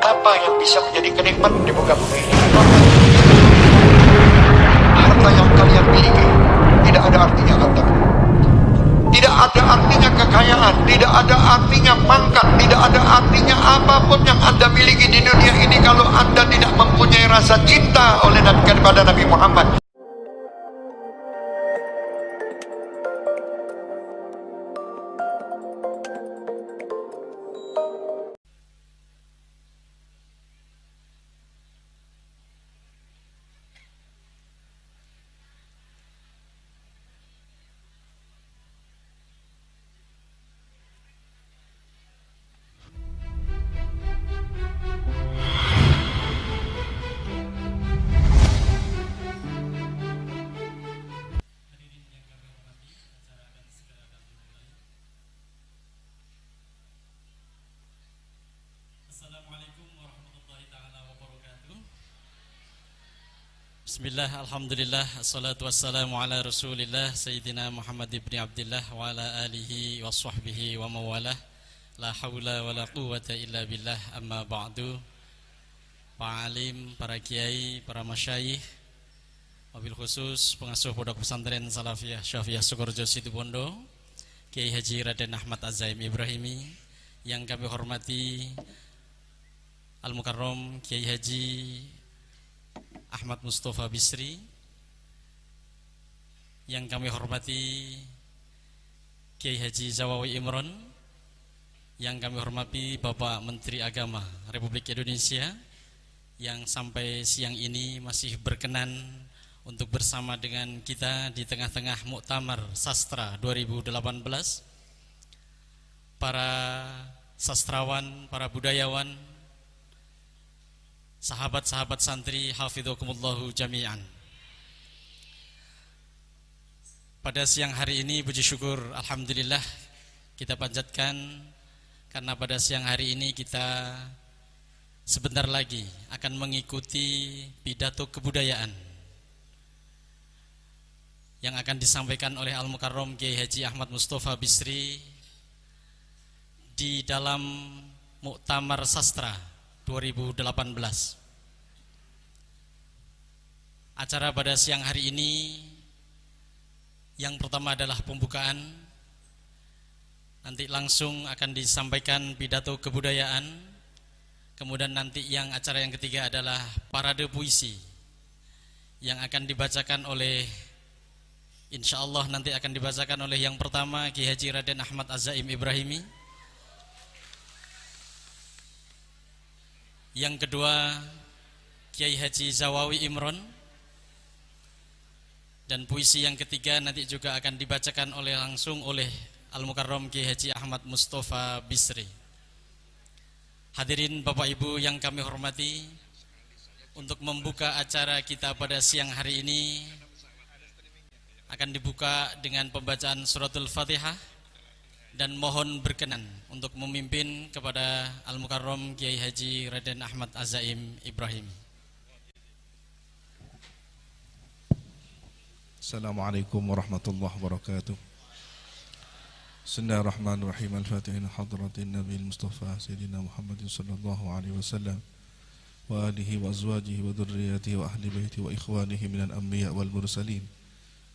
apa yang bisa menjadi kenikmatan di muka bumi ini? Harta yang kalian miliki tidak ada artinya Anda. Tidak ada artinya kekayaan, tidak ada artinya pangkat, tidak ada artinya apapun yang Anda miliki di dunia ini kalau Anda tidak mempunyai rasa cinta oleh kepada Nabi Muhammad. Bismillah, alhamdulillah, assalatu wassalamu ala rasulillah Sayyidina Muhammad ibn Abdillah wa ala alihi wa sahbihi wa mawalah. La hawla wa la quwwata illa billah, amma ba'du. Pak alim, para kiai, para masyayikh, wabil khusus pengasuh pondok pesantren Salafiyah Syafiyah Sukorejo Situbondo, Kiai Haji Raden Ahmad Az-Zaim Ibrahimi, yang kami hormati Al-Mukarram Kiai Haji Ahmad Mustafa Bisri, yang kami hormati Kiai Haji Zawawi Imron, yang kami hormati Bapak Menteri Agama Republik Indonesia, yang sampai siang ini masih berkenan untuk bersama dengan kita di tengah-tengah Muktamar Sastra 2018. Para sastrawan, para budayawan, sahabat-sahabat santri, hafidhakumullahu jami'an. Pada siang hari ini puji syukur alhamdulillah kita panjatkan, karena pada siang hari ini kita sebentar lagi akan mengikuti pidato kebudayaan yang akan disampaikan oleh Al-Mukarram Kiai Haji Ahmad Mustafa Bisri di dalam Muktamar Sastra 2018. Acara pada siang hari ini yang pertama adalah pembukaan. Nanti langsung akan disampaikan pidato kebudayaan. Kemudian nanti yang acara yang ketiga adalah parade puisi yang akan dibacakan oleh, insyaallah nanti akan dibacakan oleh yang pertama Kiai Haji Raden Ahmad Az-Zaim Ibrahimi, yang kedua Kiai Haji Zawawi Imron, dan puisi yang ketiga nanti juga akan dibacakan langsung oleh Al-Mukarram Kiai Haji Ahmad Mustafa Bisri. Hadirin Bapak Ibu yang kami hormati, untuk membuka acara kita pada siang hari ini akan dibuka dengan pembacaan suratul Fatihah, dan mohon berkenan untuk memimpin kepada Al-Mukarram Kiai Haji Raden Ahmad Az-Zaim Ibrahim. Assalamualaikum warahmatullahi wabarakatuh. Bismillahirrahmanirrahim. Al-Fatihah ila hadratin Nabi Mustafa Sayyidina Muhammadin sallallahu alaihi wasallam wa alihi wa azwajihi wa dhurriyyatihi wa ahli baitihi wa ikhwanihi minal anbiya wal mursalin.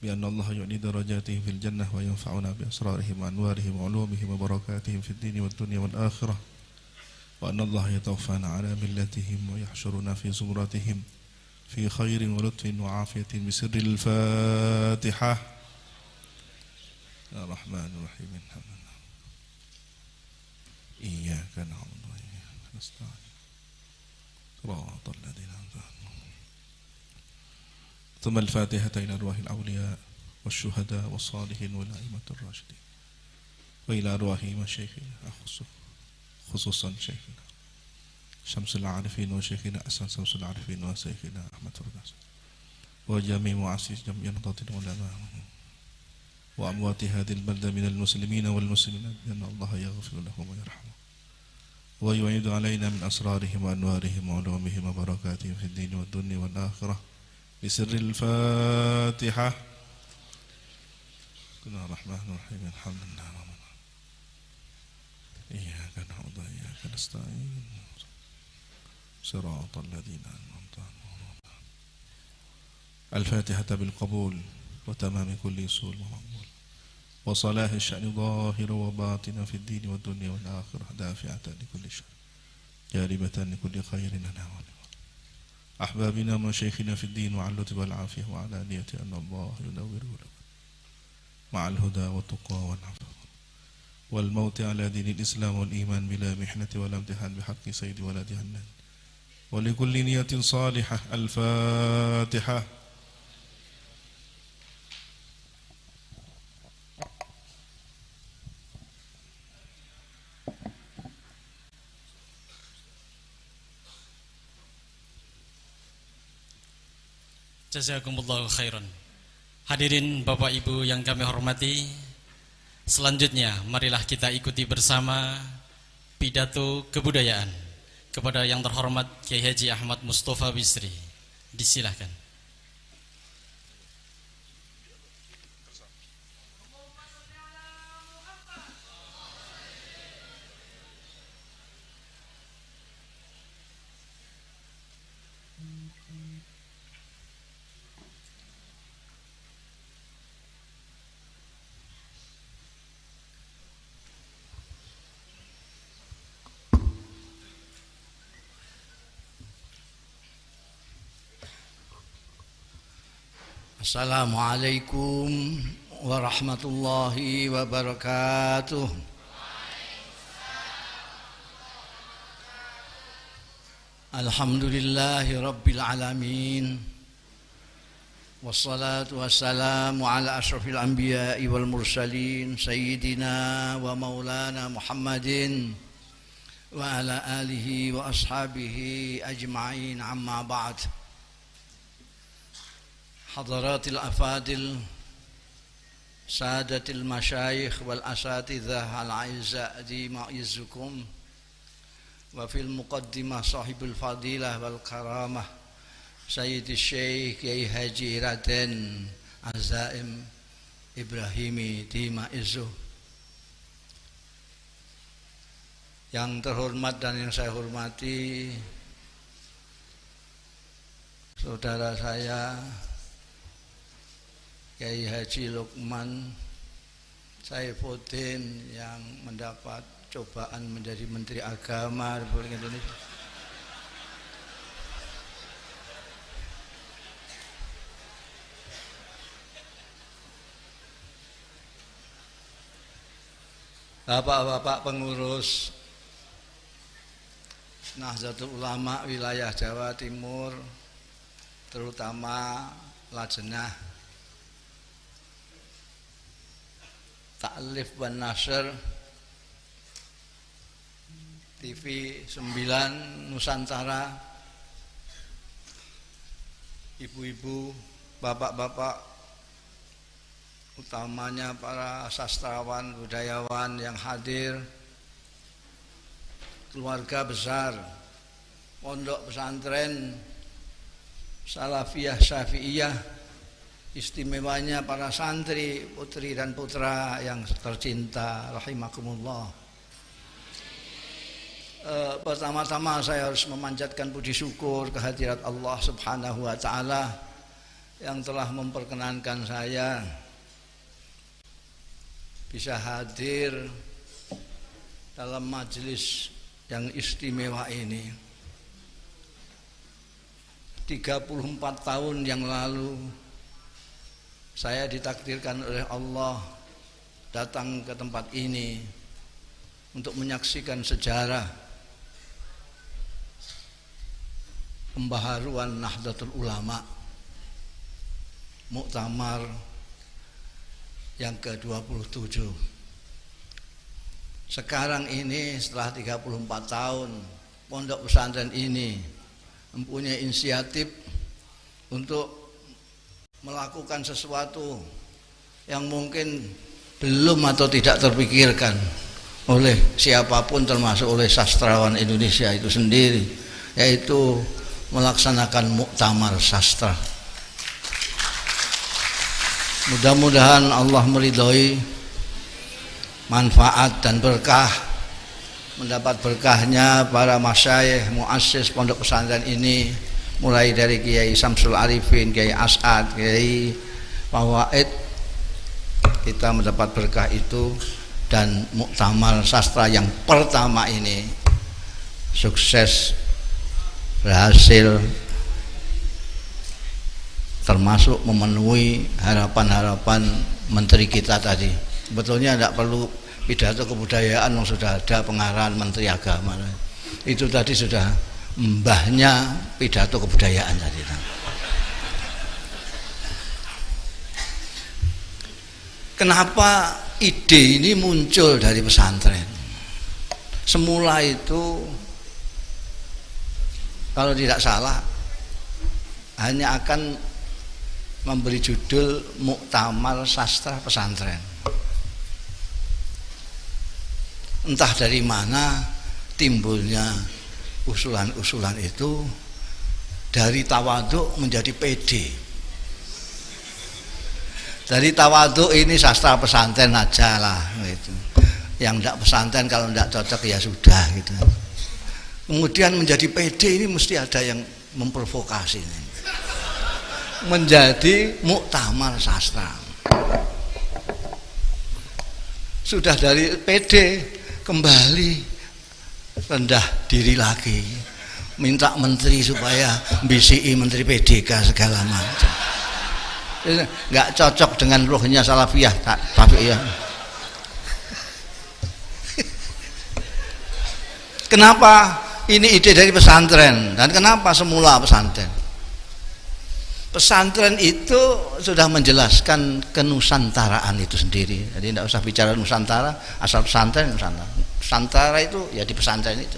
بأن الله يعلي درجاتهم في الجنة وينفعنا بأسرارهم وأنوارهم وعلومهم وبركاتهم في الدين والدنيا والآخرة، وأن الله يتوفانا على ملتهم ويحشرنا في زمرتهم في خير ولطف وعافية بسر الفاتحة. يا رحمن الرحيم إياك نعبد وإياك نستعين صراط الذين أنعمت عليهم. ثم الفاتحة إلى أرواح الأولياء والشهداء والصالحين والأئمة الراشدين، وإلى أرواح مشايخنا خصوصا شيخنا شمس العارفين وشيخنا أسان شمس العارفين وشيخنا أحمد فرداس، وجميع مؤسسي جمعية نهضة العلماء وأموات هذه البلدة من المسلمين والمسلمات، بأن الله يغفر لهم ويرحمهم ويعيد علينا من أسرارهم وأنوارهم وعلومهم وبركاتهم في الدين والدنيا والآخرة بسر الفاتحة. بسم الله الرحمن الرحيم. الحمد لله رب العالمين. إياك نعبد وإياك نستعين صراط الذين أنعمت عليهم. الفاتحة بالقبول وتمام كل سوء ومقبول وصلاح الشأن ظاهر وباطن في الدين والدنيا والآخرة دافعة لكل شر جالبة لكل خير لنا ولنا أحبابنا ومشايخنا في الدين وعلى اللطف والعافية وعلى نية أن الله ينور لكم مع الهدى والتقى والعفو والموت على دين الإسلام والإيمان بلا محنة ولا امتحان بحق سيد ولد هنان ولكل نية صالحة. الفاتحة. Jazakumullahu khairan. Hadirin Bapak Ibu yang kami hormati, selanjutnya marilah kita ikuti bersama pidato kebudayaan kepada yang terhormat Kiai Haji Ahmad Mustafa Bisri. Disilahkan. Assalamualaikum warahmatullahi wabarakatuh. Alhamdulillahi rabbil alamin. Wassalatu wassalamu ala ashrafil anbiya'i wal mursalin sayyidina wa maulana Muhammadin wa ala alihi wa ashabihi ajma'in, amma ba'd. Hadaratil afadil, sadatil masyayikh wal asatidzah al-aizza di ma'izzukum, wa fil muqaddimah sahibul fadilah wal karamah Sayyidi Syekh Kiai Haji Raden Azaim Ibrahimi di ma'izzuh. Yang terhormat dan yang saya hormati saudara saya Kiai Haji Lukman Saifuddin yang mendapat cobaan menjadi Menteri Agama Republik Indonesia. Bapak-bapak pengurus Nahdlatul Ulama wilayah Jawa Timur, terutama Lajnah Ta'lif wan Nasr TV 9 Nusantara, ibu-ibu, bapak-bapak, utamanya para sastrawan, budayawan yang hadir, keluarga besar Pondok Pesantren Salafiyah Syafi'iyah, istimewanya para santri, putri dan putra yang tercinta, rahimakumullah. Pertama-tama saya harus memanjatkan puji syukur kehadirat Allah Subhanahu wa taala yang telah memperkenankan saya bisa hadir dalam majelis yang istimewa ini. 34 tahun yang lalu saya ditakdirkan oleh Allah datang ke tempat ini untuk menyaksikan sejarah pembaharuan Nahdlatul Ulama, Muktamar yang ke-27. Sekarang ini setelah 34 tahun pondok pesantren ini mempunyai inisiatif untuk melakukan sesuatu yang mungkin belum atau tidak terpikirkan oleh siapapun, termasuk oleh sastrawan Indonesia itu sendiri, yaitu melaksanakan muktamar sastra. Mudah-mudahan Allah meridhoi, manfaat dan berkah mendapat berkahnya para masyayikh muassis pondok pesantren ini, mulai dari Kiai Samsul Arifin, Kiai As'ad, Kiai Fawaid, kita mendapat berkah itu. Dan muktamar sastra yang pertama ini sukses, berhasil, termasuk memenuhi harapan-harapan menteri kita tadi. Sebetulnya tidak perlu pidato kebudayaan, sudah ada pengarahan Menteri Agama. Itu tadi sudah mbahnya pidato kebudayaan tadi. Kenapa ide ini muncul dari pesantren? Semula itu kalau tidak salah hanya akan memberi judul Muktamar Sastra Pesantren. Entah dari mana timbulnya usulan-usulan itu, dari tawaduk menjadi pede. Dari tawaduk ini sastra pesantren aja lah gitu. Yang tidak pesantren kalau tidak cocok ya sudah gitu. Kemudian menjadi pede ini mesti ada yang memprovokasi. Menjadi muktamar sastra. Sudah dari pede kembali rendah diri lagi, minta menteri supaya BCI menteri PDK segala macam. Nggak cocok dengan ruhnya salafiyah, tapi ya. Kenapa ini ide dari pesantren dan kenapa semula pesantren? Pesantren itu sudah menjelaskan kenusantaraan itu sendiri. Jadi tidak usah bicara Nusantara, asal pesantren Nusantara. Nusantara itu ya di pesantren itu.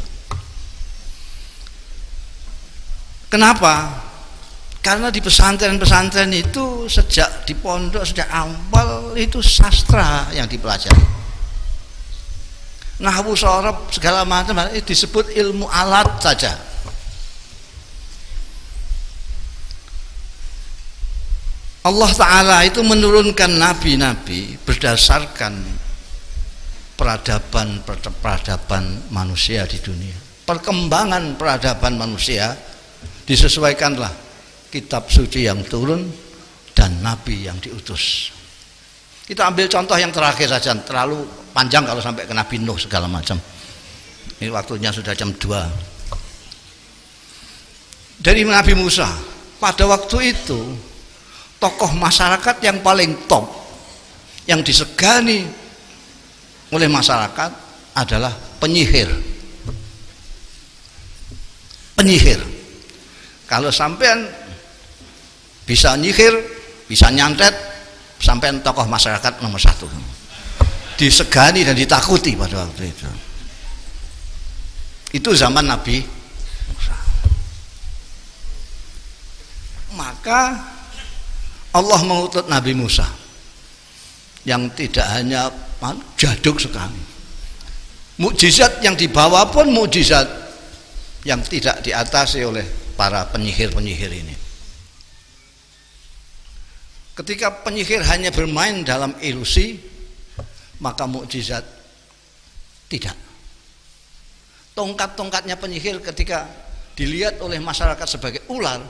Kenapa? Karena di pesantren-pesantren itu sejak di pondok, sejak awal itu sastra yang dipelajari. Nahwu, shorof, segala macam itu disebut ilmu alat saja. Allah Ta'ala itu menurunkan nabi-nabi berdasarkan peradaban manusia di dunia. Perkembangan peradaban manusia disesuaikanlah kitab suci yang turun dan nabi yang diutus. Kita ambil contoh yang terakhir saja, terlalu panjang kalau sampai ke Nabi Nuh segala macam. Ini waktunya sudah jam 2. Dari Nabi Musa, pada waktu itu tokoh masyarakat yang paling top, yang disegani oleh masyarakat adalah penyihir. Penyihir. Kalau sampean bisa nyihir, bisa nyantet, sampean tokoh masyarakat nomor 1. Disegani dan ditakuti pada waktu itu. Itu zaman Nabi Musa. Maka Allah mengutus Nabi Musa yang tidak hanya jaduk sekali. Mukjizat yang dibawa pun mukjizat yang tidak diatasi oleh para penyihir-penyihir ini. Ketika penyihir hanya bermain dalam ilusi, maka mukjizat tidak. Tongkat-tongkatnya penyihir ketika dilihat oleh masyarakat sebagai ular,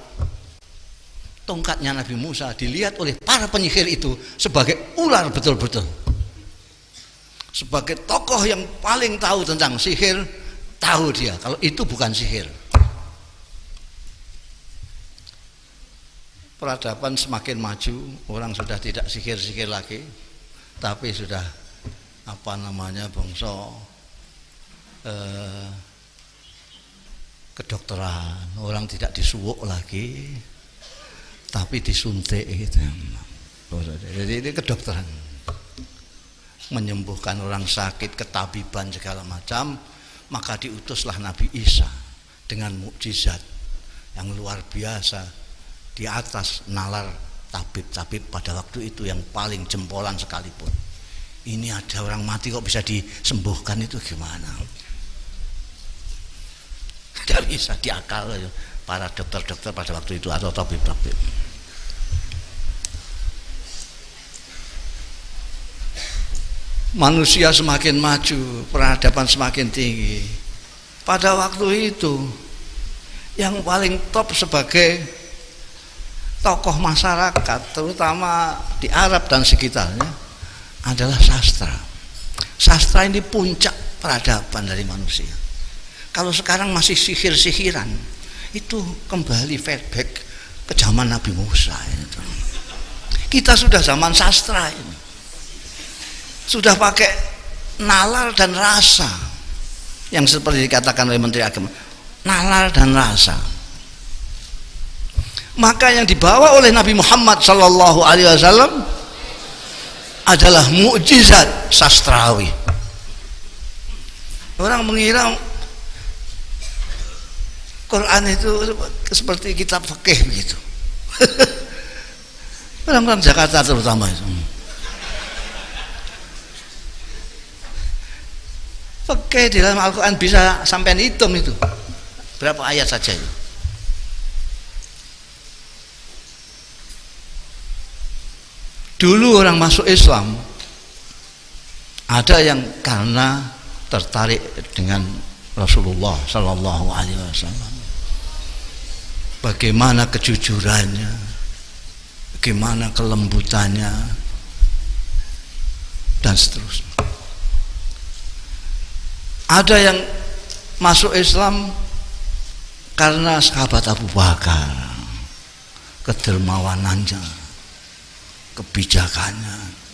tongkatnya Nabi Musa dilihat oleh para penyihir itu sebagai ular betul-betul. Sebagai tokoh yang paling tahu tentang sihir, tahu dia kalau itu bukan sihir. Peradaban semakin maju, orang sudah tidak sihir-sihir lagi, tapi sudah bangsa kedokteran. Orang tidak disuwuk lagi, tapi disuntik gitu. Jadi ini kedokteran, menyembuhkan orang sakit, ketabiban segala macam. Maka diutuslah Nabi Isa dengan mukjizat yang luar biasa, di atas nalar tabib-tabib pada waktu itu yang paling jempolan sekalipun. Ini ada orang mati kok bisa disembuhkan, itu gimana? Tidak bisa diakal para dokter-dokter pada waktu itu atau tabib-tabib. manusia semakin maju, peradaban semakin tinggi. Pada waktu itu yang paling top sebagai tokoh masyarakat, terutama di Arab dan sekitarnya, adalah sastra. Sastra ini puncak peradaban dari manusia. Kalau sekarang masih sihir-sihiran, itu kembali flashback ke zaman Nabi Musa. Kita sudah zaman sastra ini, sudah pakai nalar dan rasa, yang seperti dikatakan oleh Menteri Agama, nalar dan rasa. Maka yang dibawa oleh Nabi Muhammad Sallallahu Alaihi Wasallam adalah mukjizat sastrawi. Orang mengira Quran itu seperti kitab fikih begitu. Orang-orang Jakarta terutama itu. Fikih di dalam Al-Quran bisa sampai hitung itu berapa ayat saja itu. Dulu orang masuk Islam ada yang karena tertarik dengan Rasulullah Sallallahu Alaihi Wasallam, bagaimana kejujurannya, bagaimana kelembutannya, dan seterusnya. Ada yang masuk Islam karena sahabat Abu Bakar, kedermawanannya, kebijakannya.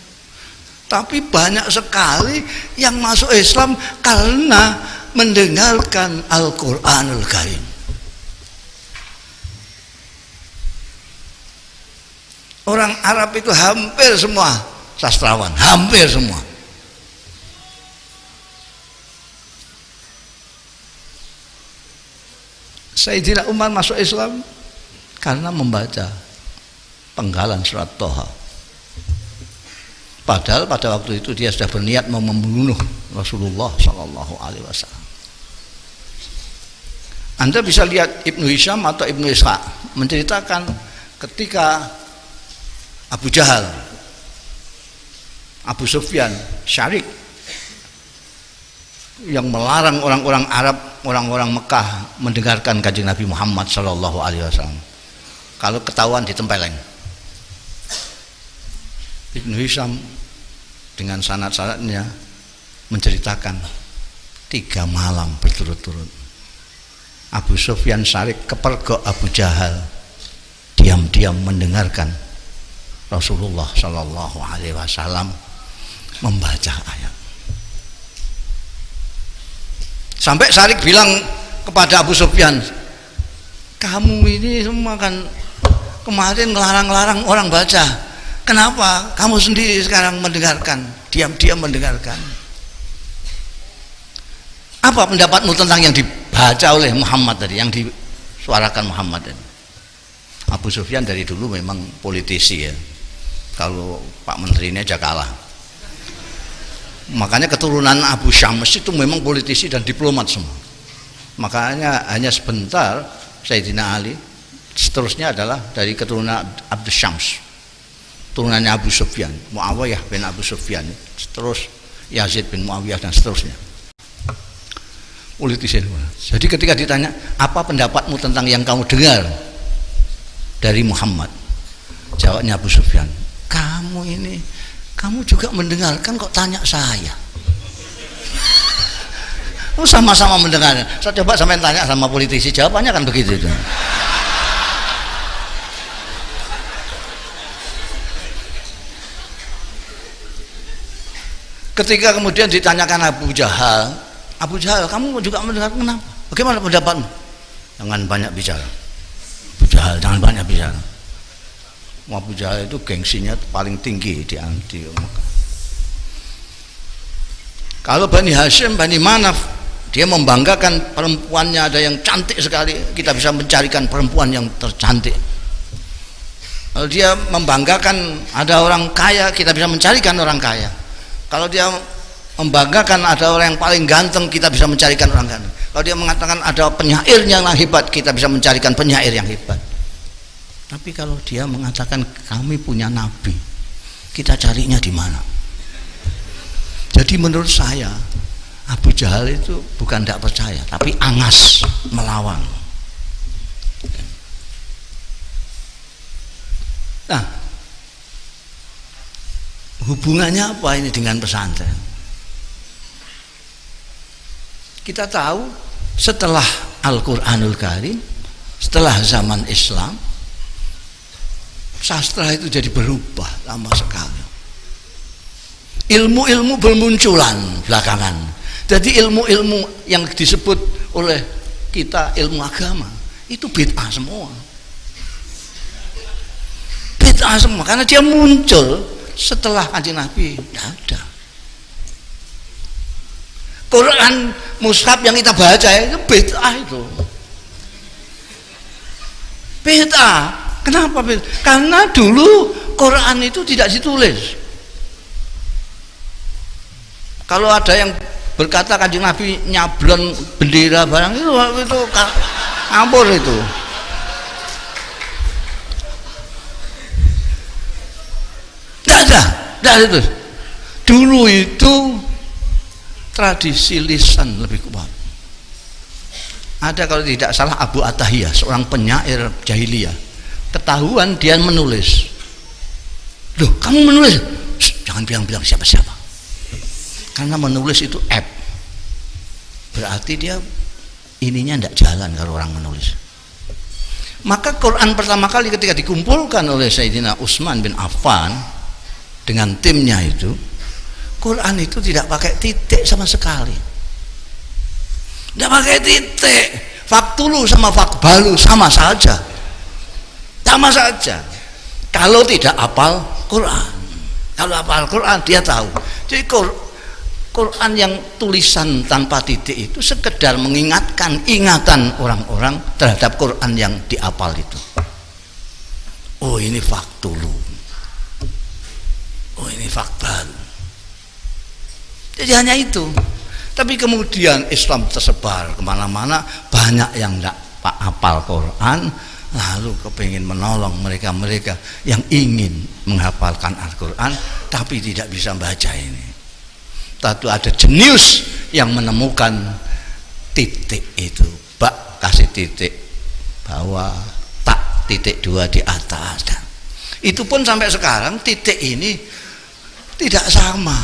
Tapi banyak sekali yang masuk Islam karena mendengarkan Al-Quranul Karim. Orang Arab itu hampir semua sastrawan, hampir semua. Sayyidina Umar masuk Islam karena membaca penggalan surat Toha. Padahal pada waktu itu dia sudah berniat mau membunuh Rasulullah Sallallahu Alaihi Wasallam. Anda bisa lihat Ibnu Hisham atau Ibnu Ishaq menceritakan ketika Abu Jahal, Abu Sufyan, Syarik yang melarang orang-orang Arab, orang-orang Mekah mendengarkan Kanjeng Nabi Muhammad Sallallahu Alaihi Wasallam. Kalau ketahuan ditempeleng. Ibnu Hisham dengan sanad-sanadnya menceritakan 3 malam berturut-turut Abu Sufyan Syarik kepergok Abu Jahal diam-diam mendengarkan Rasulullah Sallallahu Alaihi Wasallam membaca ayat. Sampai Syarik bilang kepada Abu Sufyan, kamu ini semua kan kemarin ngelarang-larang orang baca, kenapa kamu sendiri sekarang mendengarkan, diam-diam mendengarkan? Apa pendapatmu tentang yang dibaca oleh Muhammad tadi, yang disuarakan Muhammad tadi? Abu Sufyan dari dulu memang politisi ya. Kalau Pak Menteri ini aja kalah. Makanya keturunan Abu Syams itu memang politisi dan diplomat semua. Makanya hanya sebentar Sayyidina Ali, seterusnya adalah dari keturunan Abdus Syams, turunannya Abu Sufyan, Muawiyah bin Abu Sufyan, terus Yazid bin Muawiyah dan seterusnya. Politisi. Jadi ketika ditanya, apa pendapatmu tentang yang kamu dengar dari Muhammad? Jawabnya Abu Sufyan, kamu juga mendengarkan kok tanya saya? Oh, sama-sama mendengar. Saya coba sampai tanya sama politisi, jawabannya kan begitu itu. Ketika kemudian ditanyakan Abu Jahal, kamu juga mendengar, kenapa? Bagaimana pendapatmu? Jangan banyak bicara. Abu Jahal, jangan banyak bicara. Abu Jahal itu gengsinya paling tinggi di Mekah. Kalau Bani Hashim, Bani Manaf, dia membanggakan perempuannya, ada yang cantik sekali, kita bisa mencarikan perempuan yang tercantik. Kalau dia membanggakan ada orang kaya, kita bisa mencarikan orang kaya. Kalau dia membanggakan ada orang yang paling ganteng, kita bisa mencarikan orang ganteng. Kalau dia mengatakan ada penyair yang hebat, kita bisa mencarikan penyair yang hebat. Tapi kalau dia mengatakan kami punya nabi, kita carinya di mana? Jadi menurut saya Abu Jahal itu bukan tidak percaya, tapi angas melawan. Nah, hubungannya apa ini dengan pesantren? Kita tahu setelah Al-Quranul Karim, setelah zaman Islam, sastra itu jadi berubah lama sekali. Ilmu-ilmu bermunculan belakangan. Jadi ilmu-ilmu yang disebut oleh kita ilmu agama itu bid'ah semua. Bid'ah semua karena dia muncul setelah Kanjeng Nabi tidak ada. Quran mushaf yang kita baca itu bid'ah itu. Bid'ah. Kenapa bid'ah? Karena dulu Quran itu tidak ditulis. Kalau ada yang berkata Kanjeng Nabi nyablon bendera barang itu ngawur itu. Tidak ada itu. Dulu itu tradisi lisan lebih kuat. Ada kalau tidak salah Abu Atahiyah, seorang penyair jahiliyah, ketahuan dia menulis. Loh, kamu menulis? Jangan bilang-bilang siapa-siapa. Karena menulis itu app, berarti dia ininya tidak jalan kalau orang menulis. Maka Quran pertama kali ketika dikumpulkan oleh Sayyidina Utsman bin Affan dengan timnya itu, Quran itu tidak pakai titik sama sekali, tidak pakai titik. Faktulu sama fakbalu sama saja, sama saja. Kalau tidak hafal Quran, kalau hafal Quran dia tahu. Jadi Quran yang tulisan tanpa titik itu sekedar mengingatkan ingatan orang-orang terhadap Quran yang dihafal itu. Oh, ini faktulu. Oh, ini fakbal. Jadi hanya itu. Tapi kemudian Islam tersebar kemana-mana, banyak yang tidak hafal Quran, lalu kepingin menolong mereka-mereka yang ingin menghafalkan Al-Quran tapi tidak bisa baca ini. Tentu ada jenius yang menemukan titik itu, bak kasih titik bawah, tak titik dua di atas. Dan itu pun sampai sekarang titik ini tidak sama.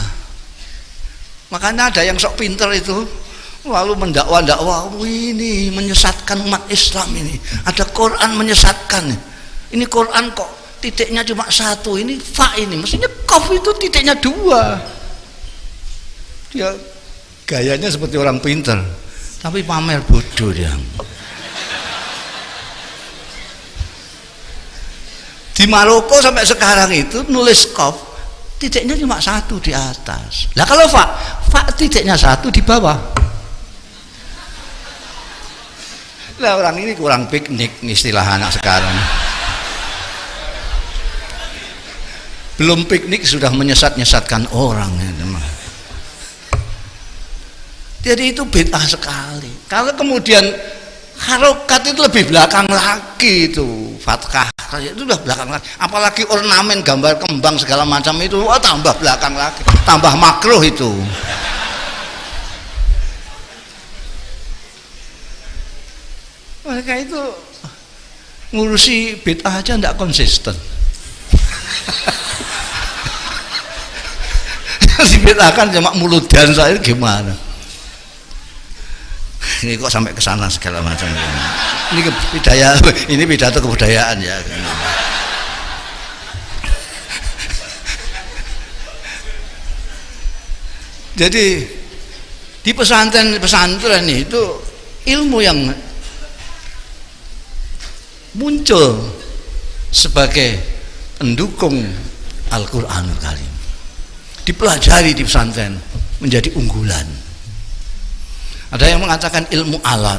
Makanya ada yang sok pinter itu lalu mendakwa-dakwa, ini menyesatkan umat Islam ini. Ada Quran menyesatkan. Ini Quran kok titiknya cuma satu, ini fa ini, maksudnya qaf itu titiknya dua. Dia gayanya seperti orang pinter, tapi pamer bodoh dia. Di Maroko sampai sekarang itu nulis qaf titiknya cuma satu di atas. Lah kalau fa titiknya satu di bawah. Lah orang ini kurang piknik istilah anak sekarang. Belum piknik sudah menyesat-nyesatkan orang ya, teman. Jadi itu bid'ah sekali. Kalau kemudian harokat itu lebih belakang lagi itu, fathah itu udah belakang lagi. Apalagi ornamen gambar kembang segala macam itu, wah tambah belakang lagi, tambah makruh itu. Mereka itu ngurusi bid'ah aja tidak konsisten. Dibid'ahkan cuma muludan saya gimana? Ini kok sampai ke sana segala macam ini budaya, ini pidato kebudayaan ya. Jadi di pesantren itu ilmu yang muncul sebagai pendukung Al-Quranul Karim dipelajari di pesantren menjadi unggulan. Ada yang mengatakan ilmu alat,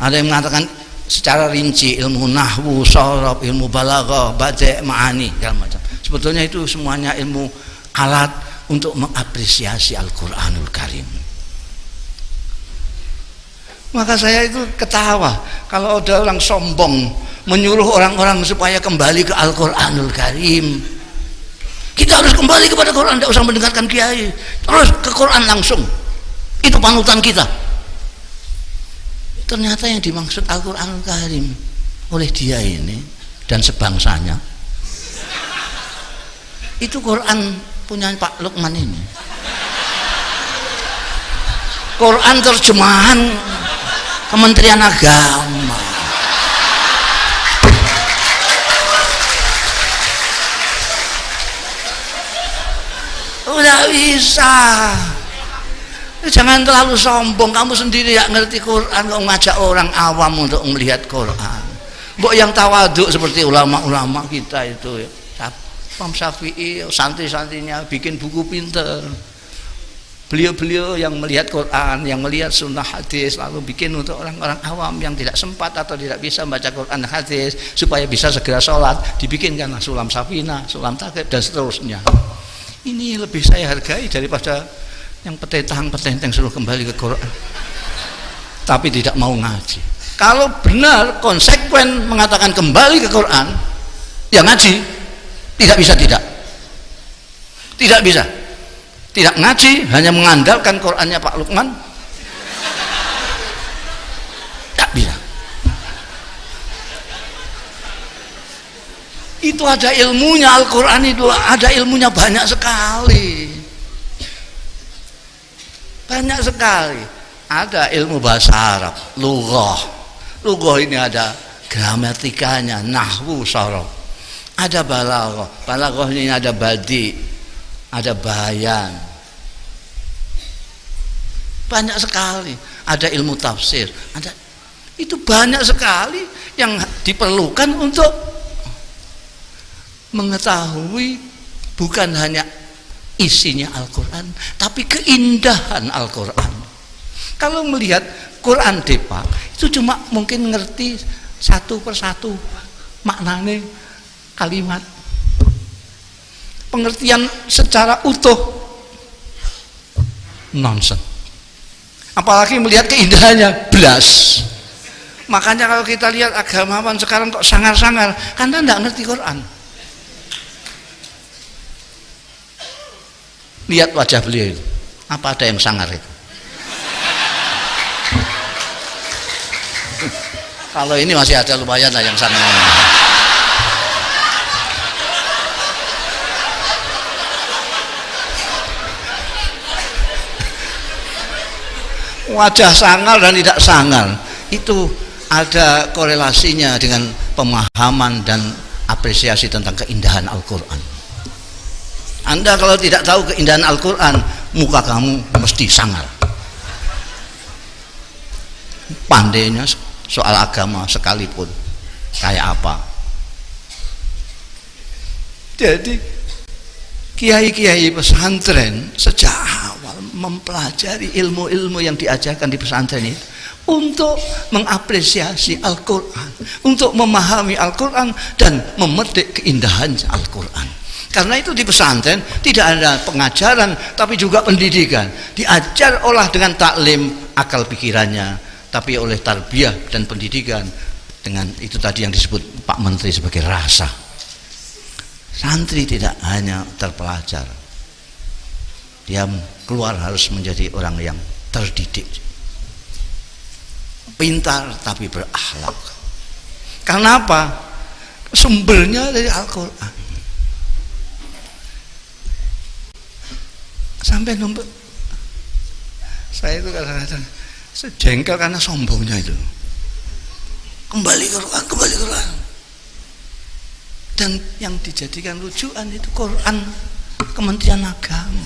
ada yang mengatakan secara rinci ilmu nahwu, sharaf, ilmu balaghah, badi', ma'ani, segala macam. Sebetulnya itu semuanya ilmu alat untuk mengapresiasi Al-Quranul Karim. Maka saya itu ketawa kalau ada orang sombong menyuruh orang-orang supaya kembali ke Al-Quranul Karim. Kita harus kembali kepada Quran, tidak usah mendengarkan kiai, terus ke Quran langsung. Itu panutan kita. Ternyata yang dimaksud Al-Quranul Karim oleh dia ini dan sebangsanya itu Quran punya Pak Lukman ini. Quran terjemahan Kementerian Agama. Udah bisa. Jangan terlalu sombong, kamu sendiri ya ngerti Quran kok ngajak orang awam untuk melihat Quran. Mbok yang tawaduk seperti ulama-ulama kita itu ya. Imam Syafi'i, santri-santrinya bikin buku pinter. Beliau-beliau yang melihat Quran, yang melihat sunnah hadis, lalu bikin untuk orang-orang awam yang tidak sempat atau tidak bisa membaca Quran dan hadis supaya bisa segera sholat, dibikinkanlah sulam safina, sulam taqib dan seterusnya. Ini lebih saya hargai daripada yang petentang suruh kembali ke Quran tapi tidak mau ngaji. Kalau benar konsekuen mengatakan kembali ke Quran, ya ngaji. Tidak bisa, tidak bisa, tidak ngaji, hanya mengandalkan Qurannya Pak Lukman, tidak bisa. Itu ada ilmunya, Al-Quran itu ada ilmunya banyak sekali. Banyak sekali. Ada ilmu bahasa Arab, lughah. Lughah ini ada gramatikanya, nahwu, sharaf. Ada balaghah. Balaghah ini ada badi, ada bayan. Banyak sekali. Ada ilmu tafsir, ada. Itu banyak sekali yang diperlukan untuk mengetahui bukan hanya isinya Al-Quran tapi keindahan Al-Quran. Kalau melihat Quran depak itu cuma mungkin ngerti satu persatu maknanya kalimat, pengertian secara utuh nonsense, apalagi melihat keindahannya belas. Makanya kalau kita lihat agamawan sekarang kok sangar-sangar karena tidak ngerti Quran. Lihat wajah beliau itu, apa ada yang sangar itu? Kalau ini masih ada lumayan lah yang sangar. Wajah sangar dan tidak sangar itu ada korelasinya dengan pemahaman dan apresiasi tentang keindahan Al-Quran. Anda kalau tidak tahu keindahan Al-Quran, muka kamu mesti sangar. Pandainya soal agama sekalipun kayak apa. Jadi kiai-kiai pesantren sejak awal mempelajari ilmu-ilmu yang diajarkan di pesantren itu untuk mengapresiasi Al-Quran, untuk memahami Al-Quran dan memetik keindahan Al-Quran. Karena itu di pesantren tidak ada pengajaran tapi juga pendidikan. Diajar olah dengan taklim akal pikirannya, tapi oleh tarbiyah dan pendidikan dengan itu tadi yang disebut Pak Menteri sebagai rasa. Santri tidak hanya terpelajar, dia keluar harus menjadi orang yang terdidik, pintar tapi berakhlak. Karena apa? Sumbernya dari Al-Quran. Sampai numpuk saya itu kadang-kadang sejengkel karena sombongnya itu. Kembali ke Quran, dan yang dijadikan rujukan itu Quran Kementerian Agama.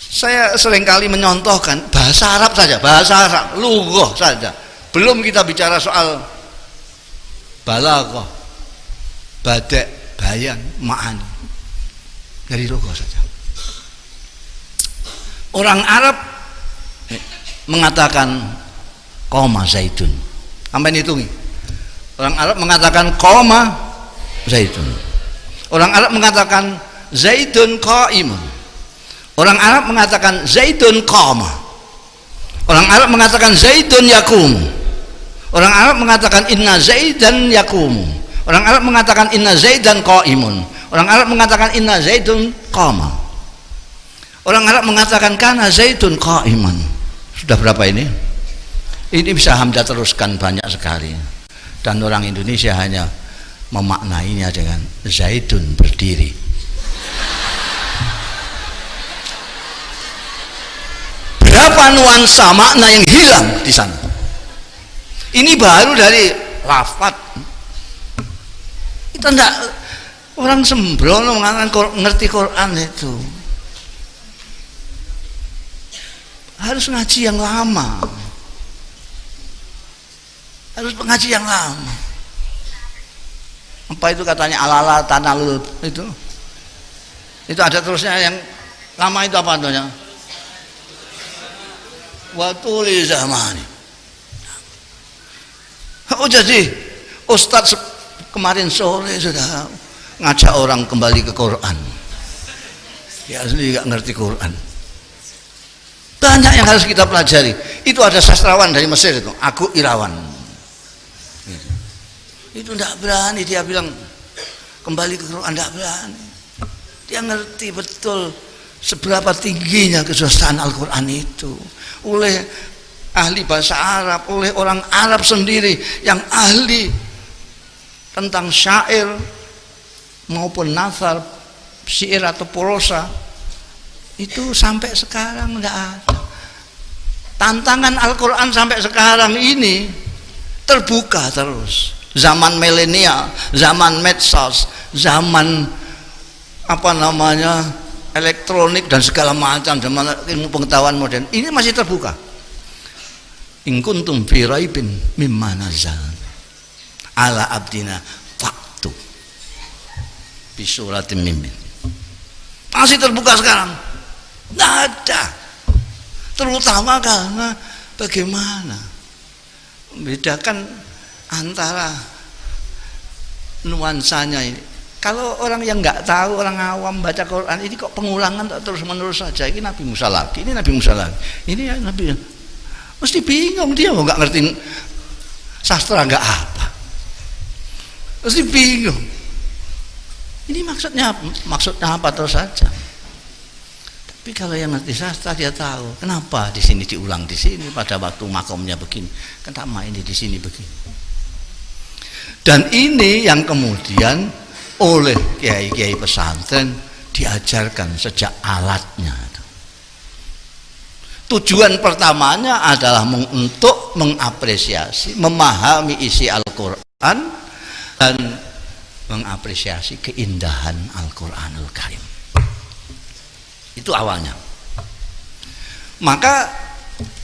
Saya seringkali menyontohkan bahasa Arab saja, bahasa Arab, lughah saja. Belum kita bicara soal balaghah, bada', bayan, ma'ani. Dari lughah saja. Orang Arab mengatakan qoma zaidun. Sampai hitungi. Orang Arab mengatakan qoma zaidun. Orang Arab mengatakan zaidun qaimun. Orang Arab mengatakan zaidun qama. Orang Arab mengatakan zaidun yakum. Orang Arab mengatakan inna zaidan yakum. Orang Arab mengatakan inna Zaidan qaimun. Orang Arab mengatakan inna Zaidun qama. Orang Arab mengatakan kana Zaidun qaiman. Sudah berapa ini? Ini bisa Hamzah teruskan banyak sekali. Dan orang Indonesia hanya memaknainya dengan Zaidun berdiri. Berapa nuansa makna yang hilang di sana. Ini baru dari lafaz. Itu enggak, orang sembrono mengatakan ngerti Quran itu harus ngaji yang lama, harus ngaji yang lama. Apa itu katanya alala tanalul itu ada terusnya yang lama itu apa namanya? Watuli zamani. Oh jadi Ustadz kemarin sore sudah ngajak orang kembali ke Quran. Ya asli nggak ngerti Quran. Banyak yang harus kita pelajari. Itu ada sastrawan dari Mesir itu, Agu Irawan. Itu tidak berani dia bilang kembali ke Quran, tidak berani. Dia ngerti betul seberapa tingginya kesusahan Al-Quran itu oleh ahli bahasa Arab, oleh orang Arab sendiri yang ahli tentang syair maupun nazar, syair atau prosa. Itu sampai sekarang tidak ada. Tantangan Al-Quran sampai sekarang ini terbuka terus. Zaman milenial, zaman medsos, zaman apa namanya elektronik dan segala macam, zaman ilmu pengetahuan modern, ini masih terbuka. In kuntum fi raibin mimma nazal ala abdina faktu bi suratin mimin, masih terbuka sekarang. Nggak ada, terutama karena bagaimana membedakan antara nuansanya ini. Kalau orang yang nggak tahu, orang awam baca Quran ini kok pengulangan terus menerus saja. Ini Nabi Musa lagi, ini Nabi Musa lagi, ini ya Nabi, mesti bingung dia, mau nggak ngerti sastra nggak apa, mesti bingung. Ini maksudnya apa terus saja. Tapi kalau yang ngerti sastra dia tahu kenapa di sini diulang di sini pada waktu makomnya begini, kenapa ini di sini begini. Dan ini yang kemudian oleh kiai-kiai pesantren diajarkan sejak alatnya. Tujuan pertamanya adalah untuk mengapresiasi, memahami isi Al-Quran dan mengapresiasi keindahan Al-Quranul Karim. Itu awalnya. Maka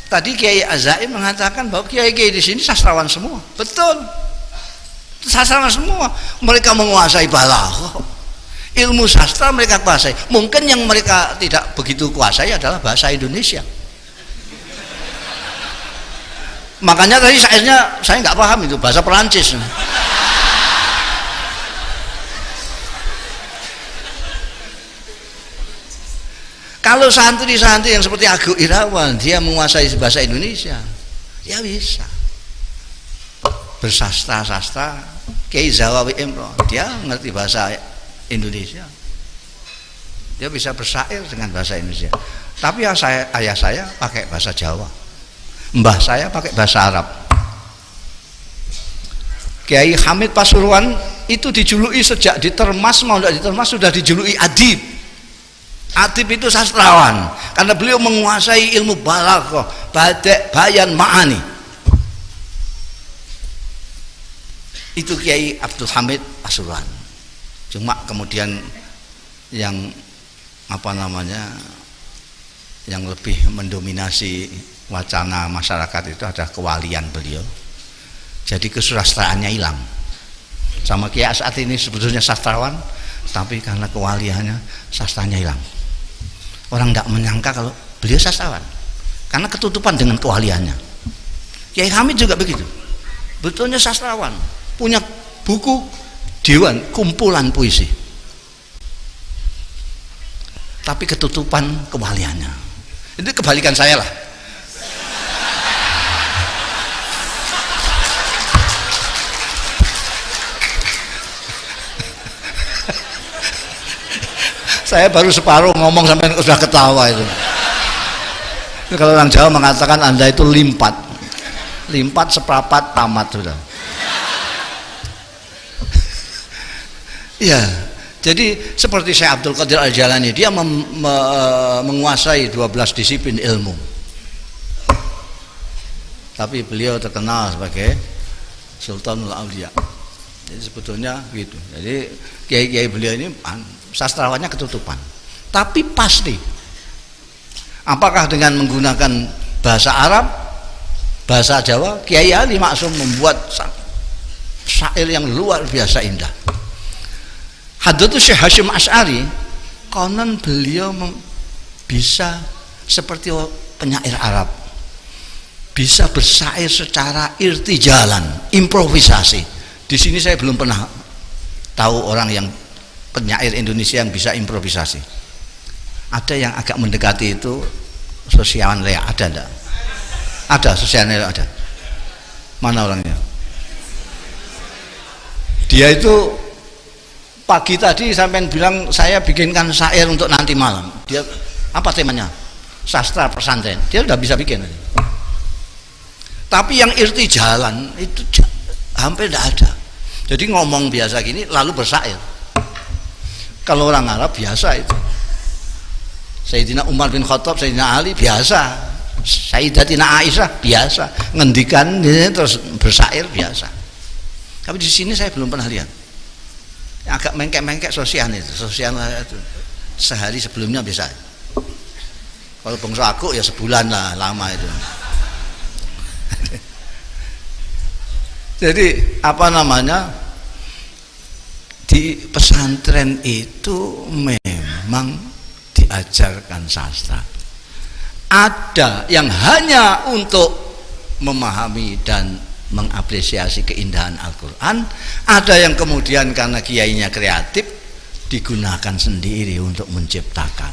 tadi Kiai Azaim mengatakan bahwa kiai-kiai di sini sastrawan semua. Betul, sastrawan semua. Mereka menguasai balaghah, ilmu sastra mereka kuasai. Mungkin yang mereka tidak begitu kuasai adalah bahasa Indonesia. Makanya tadi saya nggak paham itu bahasa Perancis. Kalau santri-santri yang seperti Agu Irawan, dia menguasai bahasa Indonesia, dia bisa bersastra-sastra. Kiai Zawawi Imron, dia ngerti bahasa Indonesia, dia bisa bersyair dengan bahasa Indonesia. Tapi ayah saya pakai bahasa Jawa, mbah saya pakai bahasa Arab. Kiai Hamid Pasuruan itu dijuluki sejak ditermas, mau tidak ditermas sudah dijuluki adib. Adib itu sastrawan karena beliau menguasai ilmu balaghah, badi', bayan, ma'ani. Itu Kiai Abdul Hamid Pasuruan. Cuma kemudian yang apa namanya yang lebih mendominasi wacana masyarakat itu adalah kewalian beliau. Jadi kesusastraannya hilang. Sama Kiai As'ad ini sebetulnya sastrawan, tapi karena kewaliannya sastranya hilang. Orang tidak menyangka kalau beliau sastrawan karena ketutupan dengan kewaliannya. Kiai Hamid juga begitu, betulnya sastrawan, punya buku dewan kumpulan puisi, tapi ketutupan kewaliannya. Itu kebalikan saya lah. Saya baru separuh ngomong sampai sudah ketawa itu. Kalau orang Jawa mengatakan Anda itu limpat seprapat tamat sudah. Ya, jadi seperti Syekh Abdul Qadir Al-Jalani, dia menguasai 12 disiplin ilmu. Tapi beliau terkenal sebagai Sultanul Aulia. Jadi sebetulnya gitu. Jadi kiai-kiai beliau ini sastrawannya ketutupan. Tapi pasti, apakah dengan menggunakan bahasa Arab, bahasa Jawa, Kiai Ali Maksum membuat syair yang luar biasa indah. Hadratus Syekh Hasyim Asy'ari, konon beliau bisa seperti penyair Arab, bisa bersair secara irtijalan, improvisasi. Di sini saya belum pernah tahu orang yang penyair Indonesia yang bisa improvisasi. Ada yang agak mendekati itu, Sosiawan Lea, ada enggak? Ada, Sosiawan Lea ada. Mana orangnya? Dia itu pagi tadi sampai bilang saya bikinkan syair untuk nanti malam. Dia apa temanya? Sastra pesantren. Dia udah bisa bikin. Tapi yang irtijalan itu hampir tidak ada. Jadi ngomong biasa gini lalu bersair. Kalau orang Arab biasa itu. Sayyidina Umar bin Khattab, Sayyidina Ali biasa. Sayyidatina Aisyah biasa. Ngendikan terus bersair biasa. Tapi di sini saya belum pernah lihat. Yang agak mengkek-mengkek Sosial itu. Sosial itu sehari sebelumnya bisa. Kalau bangsa aku ya sebulan lah lama itu. Jadi apa namanya, di pesantren itu memang diajarkan sastra. Ada yang hanya untuk memahami dan mengapresiasi keindahan Al-Quran, ada yang kemudian karena kiainya kreatif digunakan sendiri untuk menciptakan.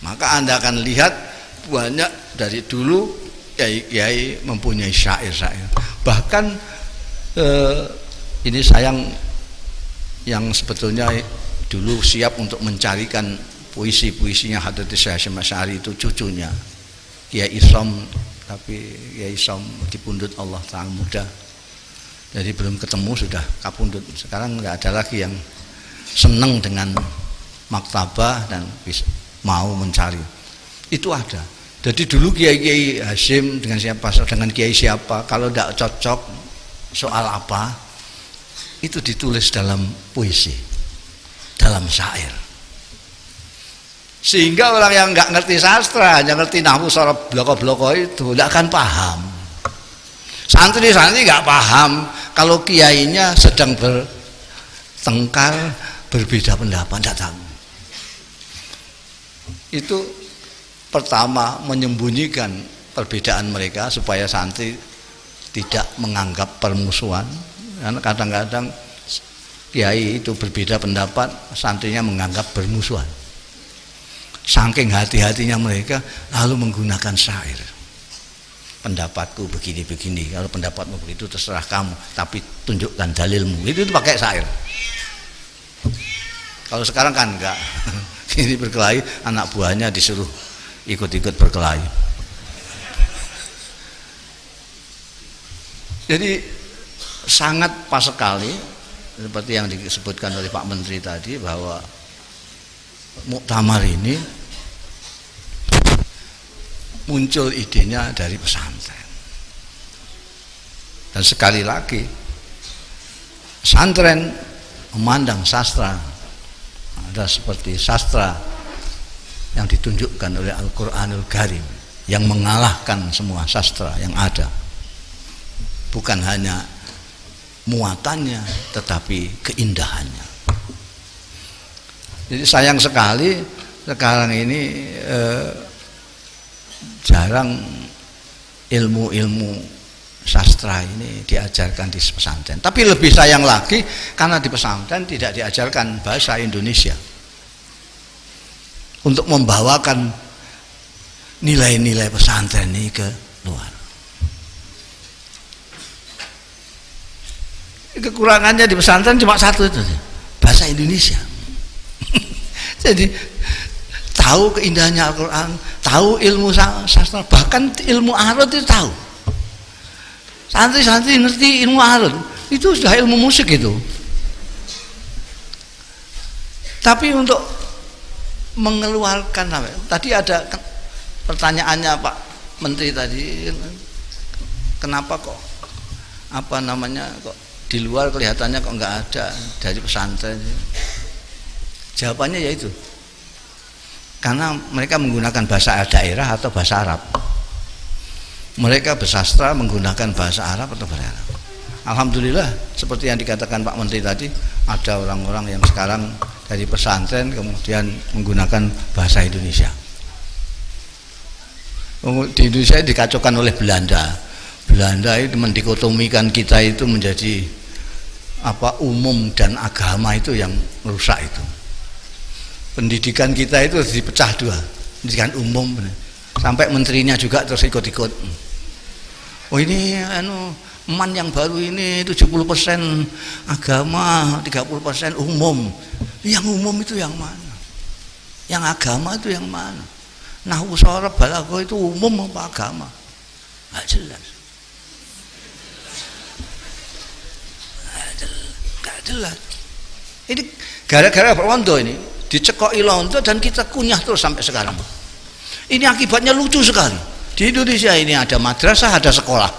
Maka Anda akan lihat banyak dari dulu kiai mempunyai syair-syair. Bahkan ini sayang yang sebetulnya dulu siap untuk mencarikan puisi-puisinya Hadratus Syekh Hasyim Asy'ari itu cucunya Kiai Isom, tapi Kiai Isom dipundhut Allah Ta'ala muda. Jadi belum ketemu sudah kapundhut. Sekarang nggak ada lagi yang seneng dengan maktabah dan mau mencari. Itu ada. Jadi dulu Kiai Hasyim dengan siapa, dengan Kiai siapa, kalau tidak cocok soal apa, itu ditulis dalam puisi, dalam syair. Sehingga orang yang nggak ngerti sastra, hanya ngerti nahwu sorab bloko-bloko itu, tidak akan paham. Santri-santri nggak paham kalau kiainya sedang bertengkar, berbeda pendapat, tidak tahu. Itu pertama, menyembunyikan perbedaan mereka supaya santri tidak menganggap permusuhan. Karena kadang-kadang kiai itu berbeda pendapat, santrinya menganggap bermusuhan. Saking hati-hatinya mereka, lalu menggunakan syair. Pendapatku begini-begini, kalau pendapatmu begitu terserah kamu, tapi tunjukkan dalilmu. Itu pakai syair. Kalau sekarang kan enggak. Ini berkelahi, anak buahnya disuruh ikut-ikut berkelahi. Jadi sangat pas sekali seperti yang disebutkan oleh Pak Menteri tadi, bahwa muktamar ini muncul idenya dari pesantren. Dan sekali lagi pesantren memandang sastra ada seperti sastra yang ditunjukkan oleh Al-Quranul Karim, yang mengalahkan semua sastra yang ada. Bukan hanya muatannya, tetapi keindahannya. Jadi sayang sekali sekarang ini jarang ilmu-ilmu sastra ini diajarkan di pesantren. Tapi lebih sayang lagi karena di pesantren tidak diajarkan bahasa Indonesia untuk membawakan nilai-nilai pesantren ini ke luar. Kekurangannya di pesantren cuma satu itu, bahasa Indonesia. Jadi tahu keindahannya Al-Quran, tahu ilmu sastra, bahkan ilmu arut itu tahu. Santri-santri ngerti ilmu arut, itu sudah ilmu musik itu. Tapi untuk mengeluarkan, tadi ada pertanyaannya Pak Menteri tadi, kenapa kok kok di luar kelihatannya kok nggak ada dari pesantren? Jawabannya yaitu karena mereka menggunakan bahasa daerah atau bahasa Arab. Mereka bersastra menggunakan bahasa Arab atau bahasa Arab. Alhamdulillah, seperti yang dikatakan Pak Menteri tadi, ada orang-orang yang sekarang dari pesantren kemudian menggunakan bahasa Indonesia. Di Indonesia dikacaukan oleh Belanda. Belanda itu mendikotomikan kita itu menjadi umum dan agama, itu yang merusak itu. Pendidikan kita itu dipecah dua, pendidikan umum, sampai menterinya juga terus ikut-ikut. Oh ini eman yang baru ini 70% agama, 30% umum. Yang umum itu yang mana? Yang agama itu yang mana? Nahwu sharaf balaghah itu umum apa agama? Nggak jelas. Nggak jelas. Ini gara-gara Rondo ini dicekoki Londo dan kita kunyah terus sampai sekarang. Ini akibatnya lucu sekali. Di Indonesia ini ada madrasah, ada sekolah.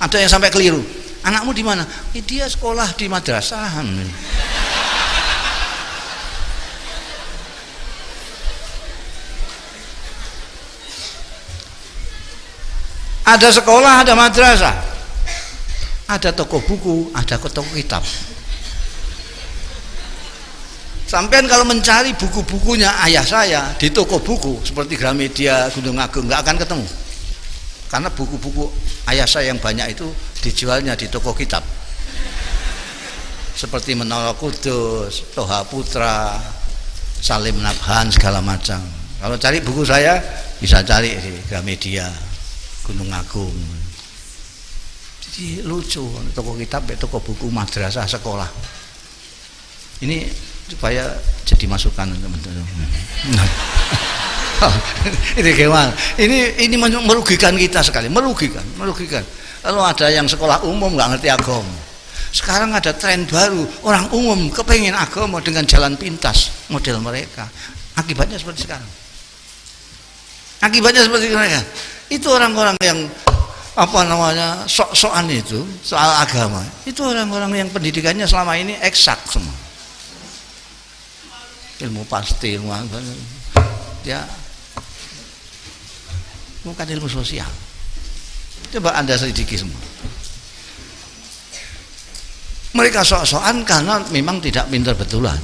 Ada yang sampai keliru. Anakmu di mana? Dia sekolah di madrasah. Ada sekolah, ada madrasah, ada toko buku, ada toko kitab. Sampean kalau mencari buku-bukunya ayah saya di toko buku seperti Gramedia, Gunung Agung, nggak akan ketemu. Karena buku-buku ayah saya yang banyak itu dijualnya di toko kitab. Seperti Menara Kudus, Toha Putra, Salim Nabhan, segala macam. Kalau cari buku saya bisa cari di Gramedia, Gunung Agung. Jadi lucu, toko kitab, toko buku, madrasah, sekolah. Ini supaya jadi masukan teman-teman. Ini gimana? Ini merugikan kita sekali, merugikan. Lalu ada yang sekolah umum nggak ngerti agama. Sekarang ada tren baru, orang umum kepengen agama dengan jalan pintas model mereka. Akibatnya seperti sekarang. Akibatnya seperti mereka. Itu orang-orang yang sok-sokan itu soal agama. Itu orang-orang yang pendidikannya selama ini eksak semua. Ilmu pasti, ilmu ya, bukan ilmu sosial. Coba Anda selidiki semua. Mereka sok-sokan karena memang tidak pintar betulan.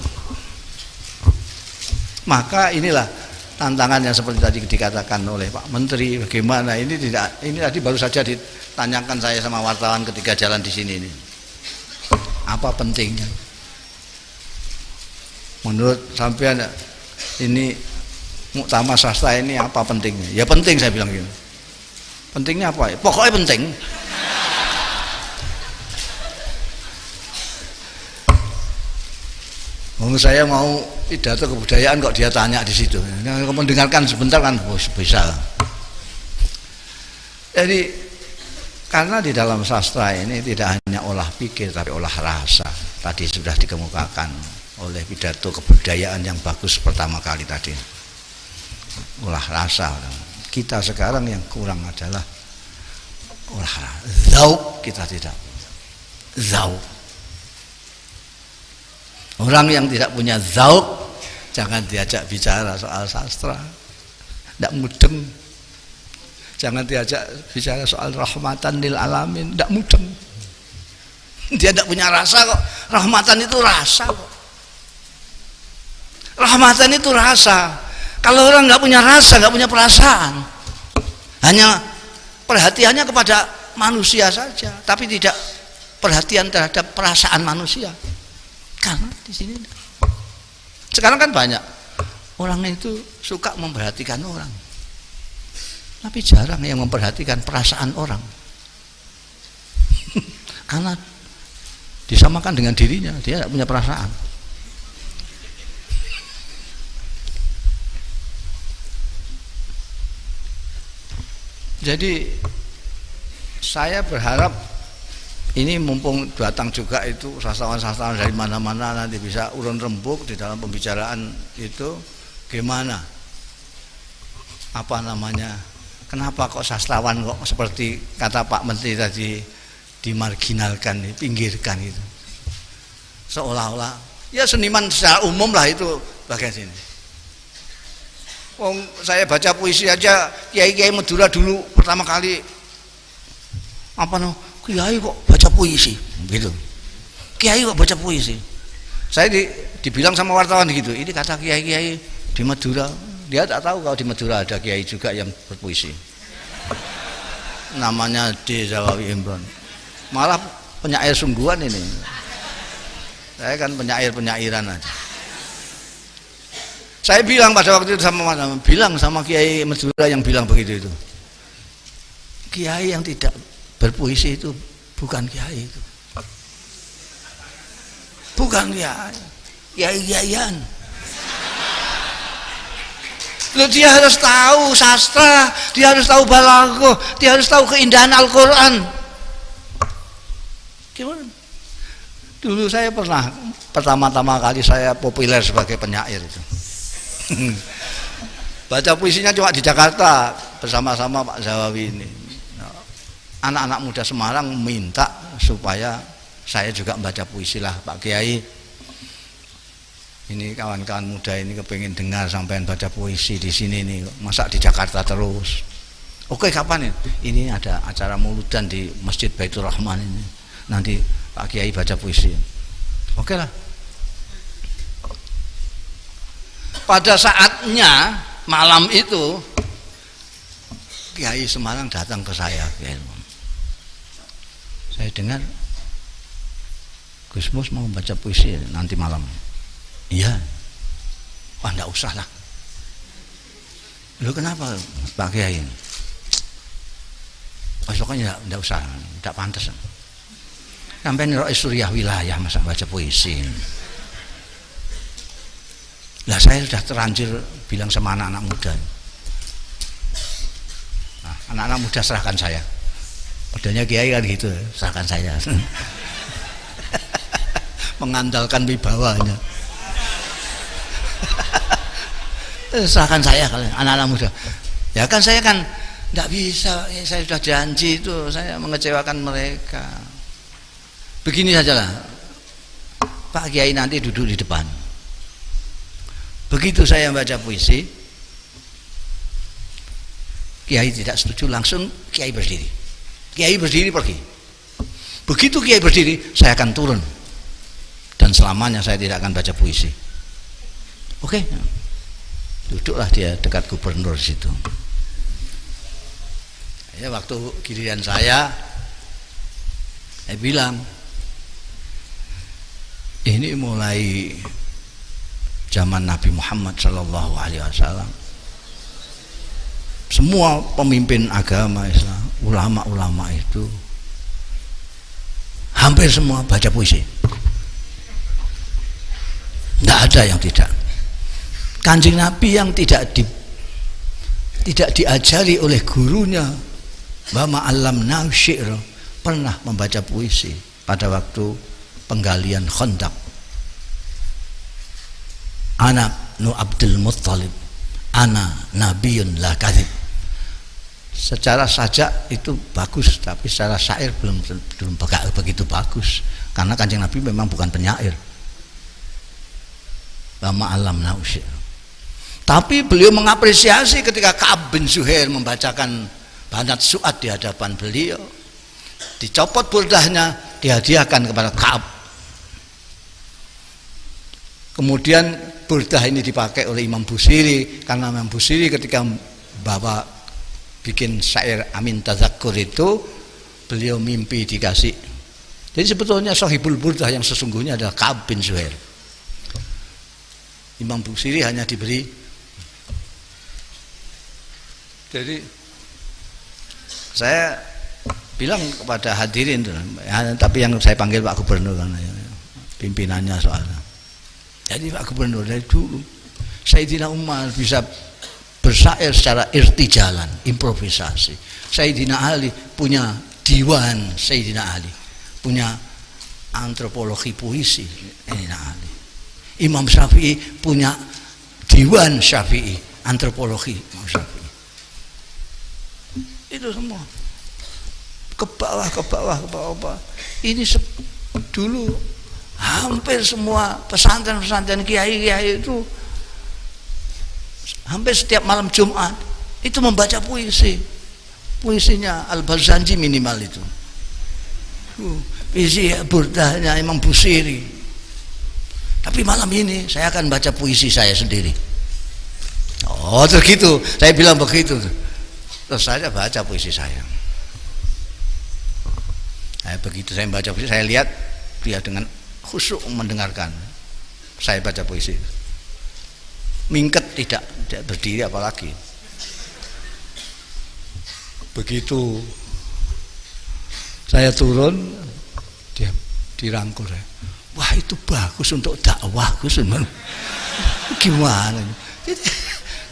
Maka inilah tantangan yang seperti tadi dikatakan oleh Pak Menteri. Bagaimana ini tadi baru saja ditanyakan saya sama wartawan ketika jalan di sini ini. Apa pentingnya? Menurut sampean ini Muktamar Sastra ini apa pentingnya? Ya penting, saya bilang gitu. Pentingnya apa? Pokoknya penting. Saya mau pidato kebudayaan kok dia tanya di situ. Mendengarkan sebentar kan bisa. Jadi karena di dalam sastra ini tidak hanya olah pikir tapi olah rasa. Tadi sudah dikemukakan oleh pidato kebudayaan yang bagus pertama kali tadi. Olah rasa. Kita sekarang yang kurang adalah olah rasa. Zauk kita tidak. Zauk. Orang yang tidak punya zauk jangan diajak bicara soal sastra. Tidak mudeng. Jangan diajak bicara soal rahmatan lil alamin. Tidak mudeng. Dia tidak punya rasa kok. Rahmatan itu rasa kok. Rahmatan itu rasa. Kalau orang nggak punya rasa, nggak punya perasaan, hanya perhatiannya kepada manusia saja, tapi tidak perhatian terhadap perasaan manusia. Karena di sini sekarang kan banyak orang itu suka memperhatikan orang, tapi jarang yang memperhatikan perasaan orang. Karena disamakan dengan dirinya, dia tidak punya perasaan. Jadi saya berharap ini mumpung datang juga itu sastrawan-sastrawan dari mana-mana nanti bisa urun rembuk di dalam pembicaraan itu gimana, apa namanya, kenapa kok sastrawan kok seperti kata Pak Menteri tadi dimarginalkan, dipinggirkan itu, seolah-olah ya seniman secara umum lah itu bagian sini. Saya baca puisi aja, kiai-kiai Madura dulu pertama kali apa no, kiai kok baca puisi, gitu. Kiai kok baca puisi. Saya dibilang sama wartawan gitu, ini kata kiai-kiai di Madura. Dia tak tahu kalau di Madura ada kiai juga yang berpuisi. Namanya D. Zawawi Imron. Malah penyair sungguhan ini. Saya kan penyairan aja. Saya bilang pada waktu itu sama kiai Madura yang bilang begitu itu. Kiai yang tidak berpuisi itu bukan kiai itu. Bukan kiai. Kiai-kiaian. Dia harus tahu sastra, dia harus tahu balaghah, dia harus tahu keindahan Al-Qur'an. Gimana? Dulu saya pernah pertama-tama kali saya populer sebagai penyair itu. Baca puisinya cuma di Jakarta bersama-sama Pak Zawawi ini. Anak-anak muda Semarang minta supaya saya juga membaca puisi lah Pak Kiai. Ini kawan-kawan muda ini kepengen dengar sampean baca puisi di sini nih, masa di Jakarta terus. Oke, kapan ya? Ini ada acara mauludan di Masjid Baitur Rahman ini. Nanti Pak Kiai baca puisi. Oke lah. Pada saatnya malam itu Kiai Semarang datang ke saya. Saya dengar Gus Mus mau baca puisi nanti malam. Iya. Wah, enggak usah lah. Loh, kenapa Pak Kiai? Besoknya enggak usah, enggak pantas. Sampai Rais Suriah wilayah masa baca puisi. Lah saya sudah terlanjur bilang sama anak-anak muda. Nah, anak-anak muda serahkan saya. Padahal kiai kan gitu, serahkan saya. Mengandalkan wibawanya. Serahkan saya kalian, anak-anak muda. Ya kan saya kan tidak bisa, saya sudah janji itu, saya mengecewakan mereka. Begini sajalah, Pak Kiai nanti duduk di depan. Begitu saya baca puisi, Kiai tidak setuju, langsung Kiai berdiri. Kiai berdiri pergi. Begitu Kiai berdiri, saya akan turun. Dan selamanya saya tidak akan baca puisi. Oke. Duduklah dia dekat gubernur di situ. Ya, waktu giliran saya bilang, ini mulai zaman Nabi Muhammad Sallallahu Alaihi Wasallam, semua pemimpin agama Islam, ulama-ulama itu hampir semua baca puisi. Tidak ada yang tidak. Kanjeng Nabi yang tidak diajari oleh gurunya, wa ma'allamnahu syi'ra, pernah membaca puisi pada waktu penggalian Khandaq. Ana nu Abdul Muttalib, ana nabiyun la kadzib. Secara sajak itu bagus, tapi secara syair belum begitu bagus, karena Kanjeng Nabi memang bukan penyair. Wa ma'allamnahu syi'ra. Tapi beliau mengapresiasi ketika Ka'ab bin Zuhair membacakan banat su'ad di hadapan beliau, dicopot burdahnya, dihadiahkan kepada Ka'ab. Kemudian burdah ini dipakai oleh Imam Busiri, karena Imam Busiri ketika bawa bikin syair Amin Tazakkur itu, beliau mimpi dikasih. Jadi sebetulnya sahibul burdah yang sesungguhnya adalah Ka'ab bin Zuhair. Imam Busiri hanya diberi. Jadi saya bilang kepada hadirin, ya, tapi yang saya panggil Pak Gubernur karena pimpinannya soalnya. Jadi Pak Gubernur, dari dulu Sayyidina Umar bisa bersair secara irtijalan, improvisasi. Sayyidina Ali punya diwan, Sayyidina Ali punya antropologi puisi, Sayyidina Ali. Imam Syafi'i punya diwan Syafi'i, antropologi Imam Syafi'i. Itu semua ke bawah. Ini dulu hampir semua pesantren-pesantren kiai-kiai itu hampir setiap malam Jumat itu membaca puisinya Al-Barzanji minimal itu. Puisi burdahnya Imam Busiri. Tapi malam ini saya akan baca puisi saya sendiri. Oh, terus gitu. Saya bilang begitu. Terus saya baca puisi saya. Begitu saya baca puisi, saya lihat dia dengan khusyuk mendengarkan. Saya baca puisi. Mingket tidak berdiri apalagi. Begitu saya turun, dia dirangkul saya. Wah, itu bagus untuk dakwah, Gus. Gimana?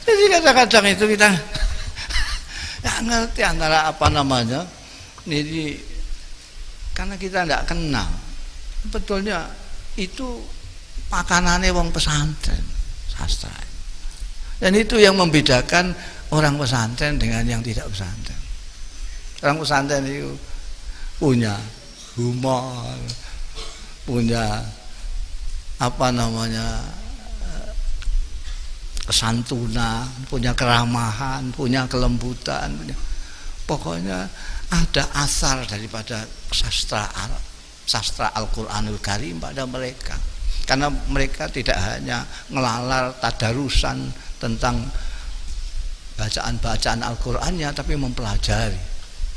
Jadi kadang-kadang itu kita nggak ngerti antara apa namanya. Ini karena kita nggak kenal. Betulnya itu makanannya wong pesantren, sastra. Dan itu yang membedakan orang pesantren dengan yang tidak pesantren. Orang pesantren itu punya humor, punya apa namanya kesantunan, punya keramahan, punya kelembutan, pokoknya ada asar daripada sastra Al-Quranul Karim pada mereka. Karena mereka tidak hanya ngelalar tadarusan tentang bacaan-bacaan Al-Qur'annya, tapi mempelajari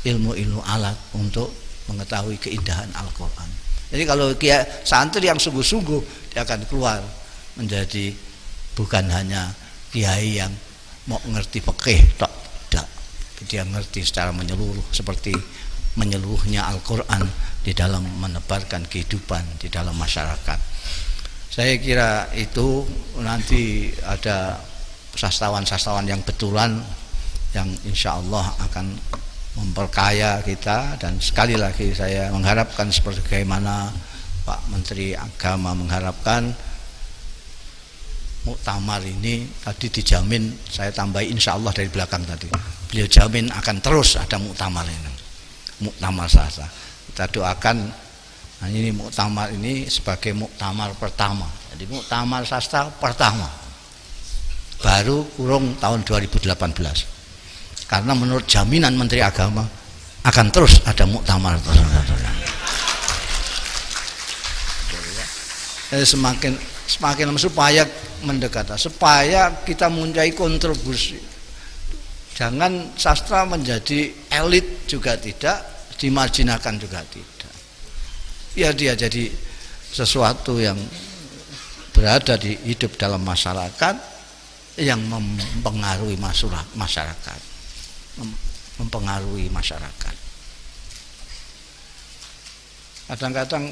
ilmu-ilmu alat untuk mengetahui keindahan Al-Qur'an. Jadi kalau santri yang sungguh-sungguh, dia akan keluar menjadi bukan hanya kiai yang mau ngerti fikih, tidak. Dia ngerti secara menyeluruh, seperti menyeluruhnya Al-Qur'an di dalam menebarkan kehidupan di dalam masyarakat. Saya kira itu nanti ada sastrawan-sastrawan yang betulan yang insya Allah akan memperkaya kita. Dan sekali lagi saya mengharapkan seperti bagaimana Pak Menteri Agama mengharapkan, muktamar ini tadi dijamin, saya tambah insya Allah dari belakang tadi, beliau jamin akan terus ada muktamar ini, muktamar sastra. Kita doakan. Nah, ini muktamar ini sebagai muktamar pertama. Jadi muktamar sastra pertama. Baru kurung tahun 2018. Karena menurut jaminan Menteri Agama akan terus ada muktamar. Jadi semakin supaya mendekat, supaya kita mempunyai kontribusi. Jangan sastra menjadi elit juga tidak, dimarjinalkan juga tidak. Biar dia jadi sesuatu yang berada di hidup dalam masyarakat, yang mempengaruhi masyarakat, mempengaruhi masyarakat. Kadang-kadang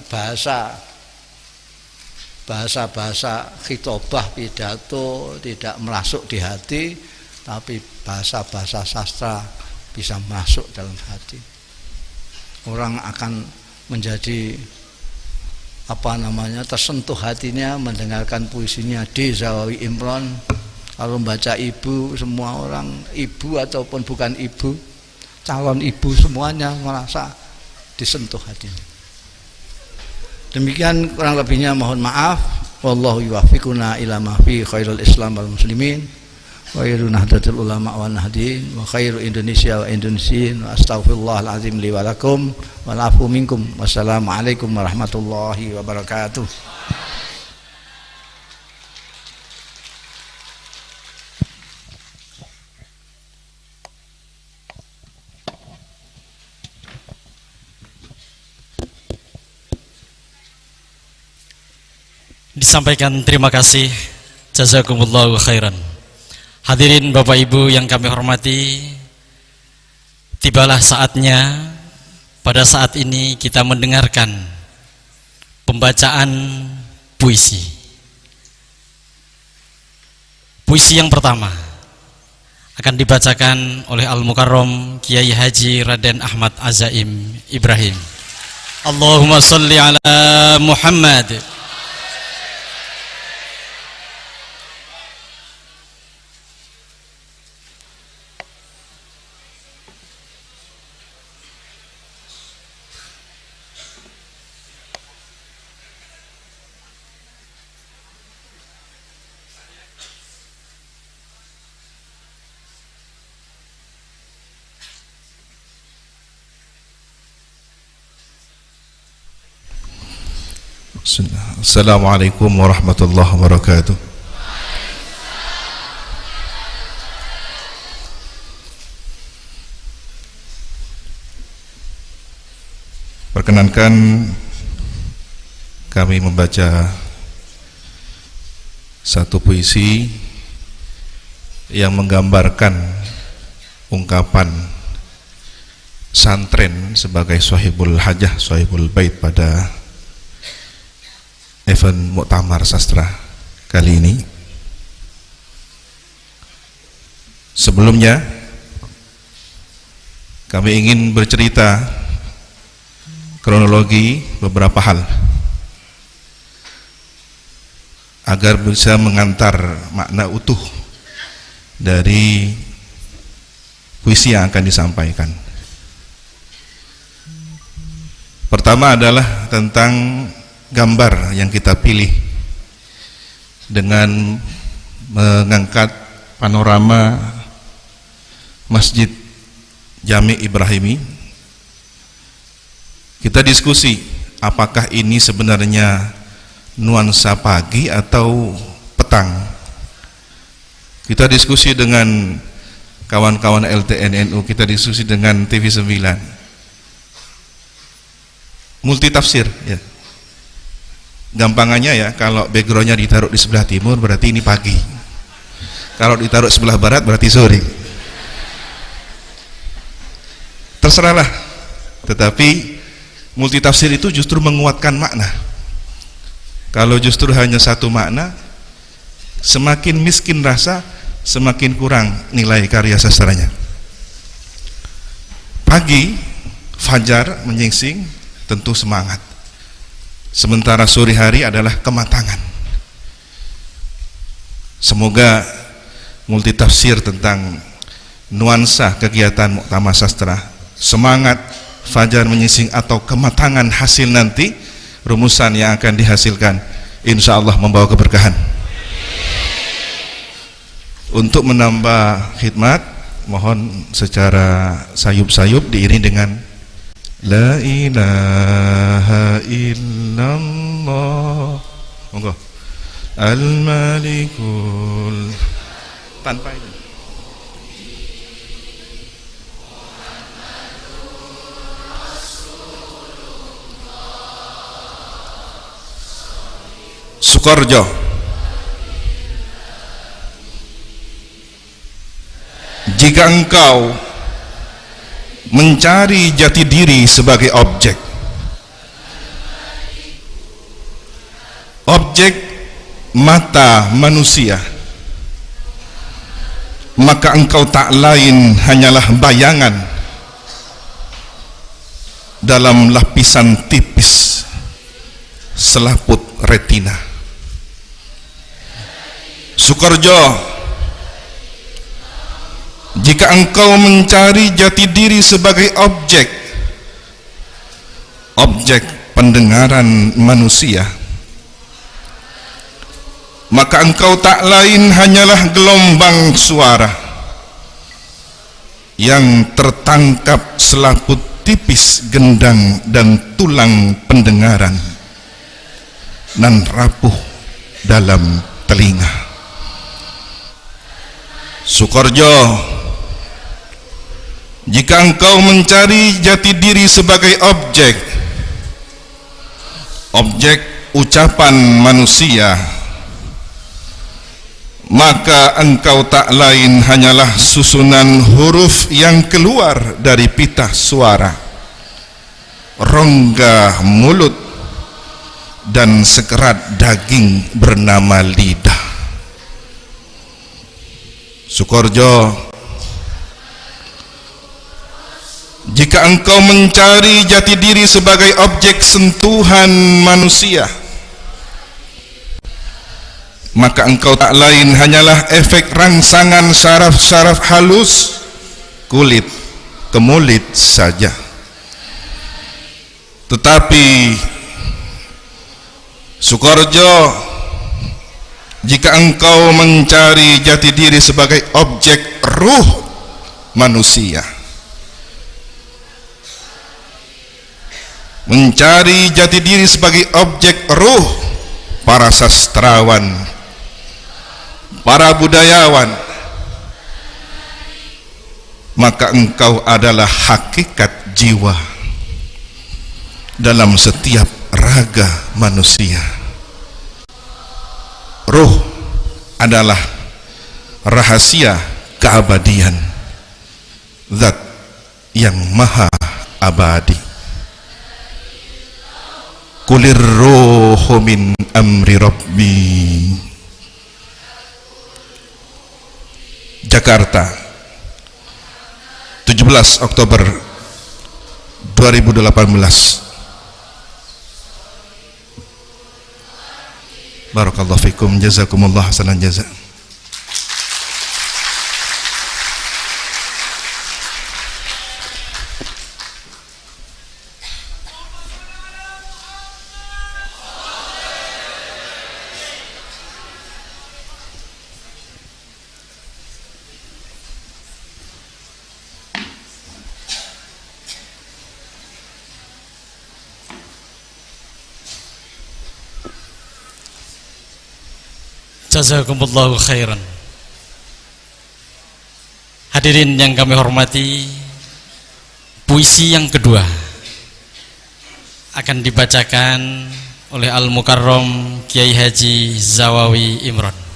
bahasa khitobah pidato tidak masuk di hati, tapi bahasa sastra bisa masuk dalam hati. Orang akan menjadi tersentuh hatinya mendengarkan puisinya D. Zawawi Imron. Kalau membaca ibu, semua orang, ibu ataupun bukan ibu, calon ibu, semuanya merasa disentuh hatinya. Demikian kurang lebihnya, mohon maaf. Wallahu yuwaffiquna ila ma fi khairul Islam wal muslimin, wa khairu nahdlatul ulama wan nahdin, wa khairu Indonesia wa Indonesiin, wa astaghfirullahal azim li wa lakum wal afu minkum. Wassalamualaikum warahmatullahi wabarakatuh. Disampaikan terima kasih, jazakumullahu khairan. Hadirin Bapak Ibu yang kami hormati, tibalah saatnya pada saat ini kita mendengarkan pembacaan puisi. Puisi yang pertama akan dibacakan oleh Al-Mukarram Kiai Haji Raden Ahmad Azaim Ibrahim. Allahumma salli ala Muhammad. Assalamualaikum warahmatullahi wabarakatuh. Perkenankan kami membaca satu puisi yang menggambarkan ungkapan santren sebagai sahibul hajah, sahibul bait pada event Muktamar Sastra kali ini. Sebelumnya kami ingin bercerita kronologi beberapa hal agar bisa mengantar makna utuh dari puisi yang akan disampaikan. Pertama adalah tentang gambar yang kita pilih dengan mengangkat panorama Masjid Jami Ibrahimi. Kita diskusi apakah ini sebenarnya nuansa pagi atau petang. Kita diskusi dengan kawan-kawan LTNNU, kita diskusi dengan TV9, multi tafsir ya. Gampangannya ya, kalau backgroundnya ditaruh di sebelah timur berarti ini pagi, kalau ditaruh sebelah barat berarti sore. Terserahlah, tetapi multitafsir itu justru menguatkan makna. Kalau justru hanya satu makna, semakin miskin rasa, semakin kurang nilai karya sastranya. Pagi, fajar menyingsing, tentu semangat. Sementara sore hari adalah kematangan. Semoga multitafsir tentang nuansa kegiatan Muktamar Sastra, semangat, fajar menyingsing atau kematangan hasil nanti, rumusan yang akan dihasilkan insya Allah membawa keberkahan. Untuk menambah khidmat, mohon secara sayup-sayup diiringi dengan La ilaha illallah, monggo, Al-Malikul, tanpa itu. Sukorejo, jika engkau mencari jati diri sebagai objek mata manusia, maka engkau tak lain hanyalah bayangan dalam lapisan tipis selaput retina. Sukorejo, jika engkau mencari jati diri sebagai objek pendengaran manusia, maka engkau tak lain hanyalah gelombang suara yang tertangkap selaput tipis gendang dan tulang pendengaran nan rapuh dalam telinga. Sukorejo, jika engkau mencari jati diri sebagai objek ucapan manusia, maka engkau tak lain hanyalah susunan huruf yang keluar dari pita suara, rongga mulut, dan sekerat daging bernama lidah. Sukorejo, Jika engkau mencari jati diri sebagai objek sentuhan manusia, maka engkau tak lain hanyalah efek rangsangan syaraf-syaraf halus kulit ke mulut saja. Tetapi Sukorejo, jika engkau mencari jati diri sebagai objek ruh manusia, mencari jati diri sebagai objek ruh para sastrawan, para budayawan, maka engkau adalah hakikat jiwa dalam setiap raga manusia. Ruh adalah rahasia keabadian, zat yang maha abadi. Kulir ruhu min amri rabbi. Jakarta, 17 Oktober 2018. Barakallahu fikum, jazakumullah hasanan jaza. Jazakumullahu khairan. Hadirin yang kami hormati, puisi yang kedua akan dibacakan oleh Al-Mukarram Kiai Haji Zawawi Imron.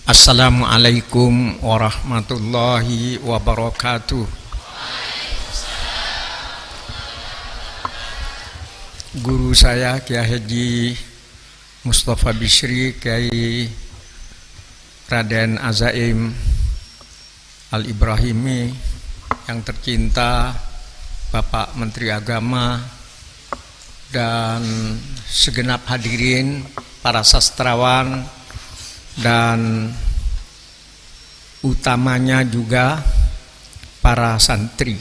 Assalamualaikum warahmatullahi wabarakatuh. Guru saya Kiai Haji Mustafa Bishri, Kiai Raden Azaim Al-Ibrahimi, yang tercinta Bapak Menteri Agama, dan segenap hadirin para sastrawan, dan utamanya juga para santri.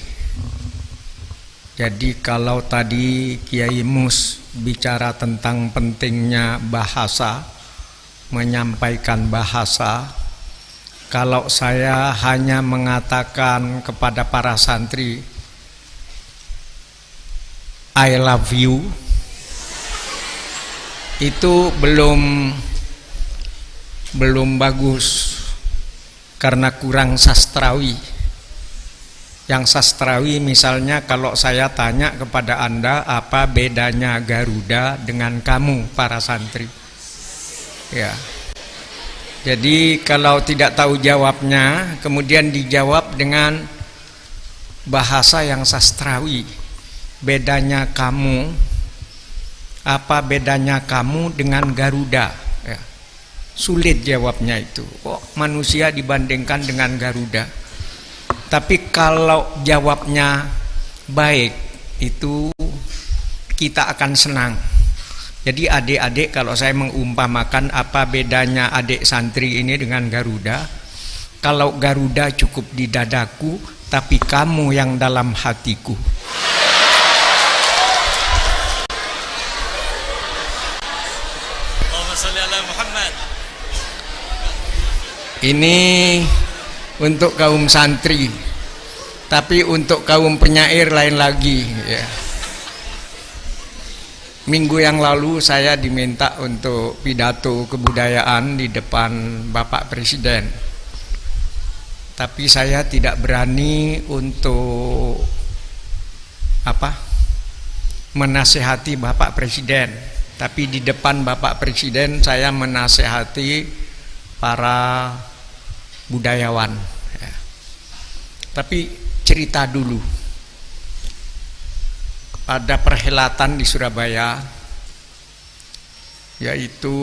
Jadi kalau tadi Kiai Mus bicara tentang pentingnya bahasa, menyampaikan bahasa, kalau saya hanya mengatakan kepada para santri I love you, itu belum bagus, karena kurang sastrawi. Yang sastrawi misalnya kalau saya tanya kepada Anda, apa bedanya Garuda dengan kamu para santri? Ya. Jadi kalau tidak tahu jawabnya, kemudian dijawab dengan bahasa yang sastrawi. Bedanya kamu, apa bedanya kamu dengan Garuda? Sulit jawabnya itu. Kok manusia dibandingkan dengan Garuda? Tapi kalau jawabnya baik, itu kita akan senang. Jadi adik-adik, kalau saya mengumpamakan apa bedanya adik santri ini dengan Garuda, kalau Garuda cukup di dadaku, tapi kamu yang dalam hatiku. Allahumma shalli ala Muhammad. Ini untuk kaum santri, tapi untuk kaum penyair lain lagi ya. Minggu yang lalu saya diminta untuk pidato kebudayaan di depan Bapak Presiden, tapi saya tidak berani untuk menasihati Bapak Presiden, Tapi di depan Bapak Presiden saya menasehati para budayawan. Ya. Tapi cerita dulu. Pada perhelatan di Surabaya, yaitu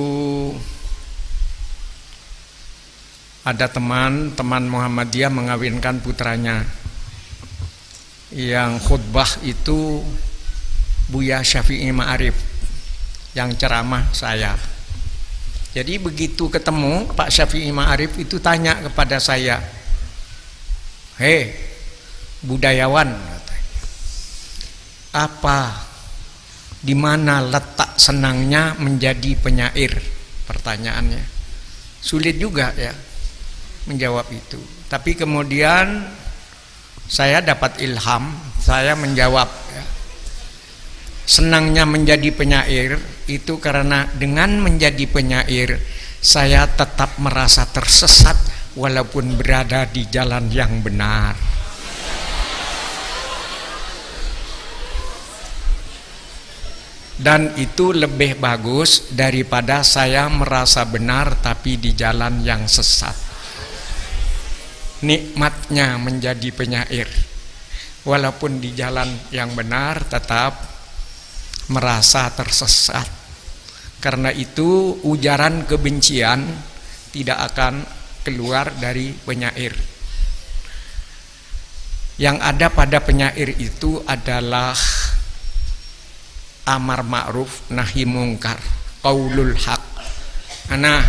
ada teman Muhammadiyah mengawinkan putranya. Yang khutbah itu Buya Syafi'i Ma'arif, yang ceramah saya. Jadi begitu ketemu Pak Syafi'i Ma'arif itu tanya kepada saya, "Hei budayawan, apa, di mana letak senangnya menjadi penyair?" Pertanyaannya sulit juga ya menjawab itu. Tapi kemudian saya dapat ilham, saya menjawab ya, senangnya menjadi penyair itu karena dengan menjadi penyair saya tetap merasa tersesat walaupun berada di jalan yang benar. Dan itu lebih bagus daripada saya merasa benar tapi di jalan yang sesat. Nikmatnya menjadi penyair, walaupun di jalan yang benar tetap merasa tersesat. Karena itu ujaran kebencian tidak akan keluar dari penyair. Yang ada pada penyair itu adalah amar ma'ruf nahi mungkar, qaulul haq. Nah,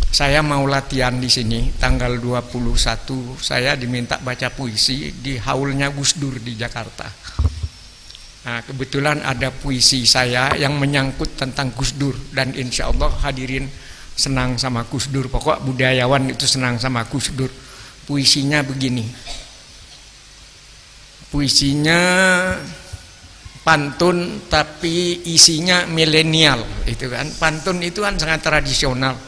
saya mau latihan di sini tanggal 21, saya diminta baca puisi di haulnya Gus Dur di Jakarta. Nah, kebetulan ada puisi saya yang menyangkut tentang Gus Dur dan insya Allah hadirin senang sama Gus Dur. Pokok budayawan itu senang sama Gus Dur. Puisinya begini. Puisinya pantun tapi isinya milenial, itu kan. Pantun itu kan sangat tradisional,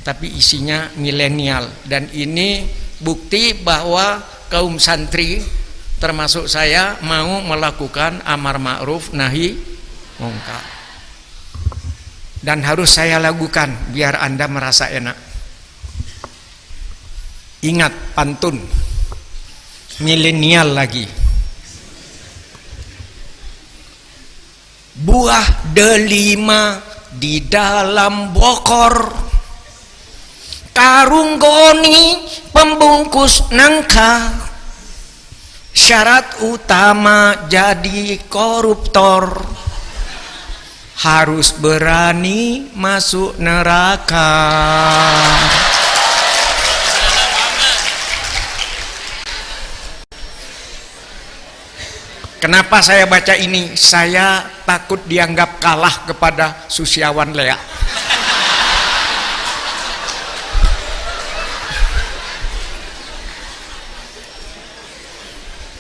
tapi isinya milenial. Dan ini bukti bahwa kaum santri termasuk saya mau melakukan amar ma'ruf nahi mungkar. Dan harus saya lakukan biar Anda merasa enak. Ingat pantun milenial lagi. Buah delima di dalam bokor, karung goni pembungkus nangka, syarat utama jadi koruptor harus berani masuk neraka. Kenapa saya baca ini? Saya takut dianggap kalah kepada Susiawan Lea.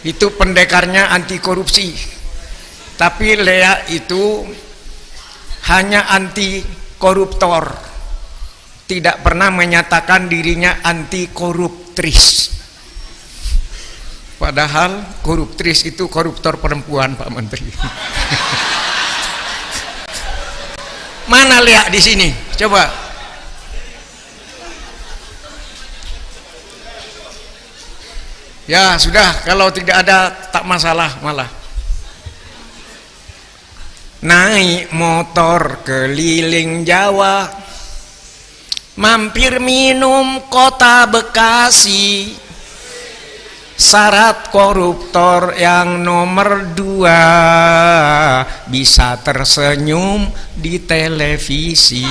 Itu pendekarnya anti korupsi. Tapi Lea itu hanya anti koruptor. Tidak pernah menyatakan dirinya anti koruptris. Padahal koruptris itu koruptor perempuan, Pak Menteri. Mana Lea di sini? Coba. Ya sudah, kalau tidak ada tak masalah malah. Naik motor keliling Jawa, mampir minum kota Bekasi. Syarat koruptor yang nomor 2 bisa tersenyum di televisi.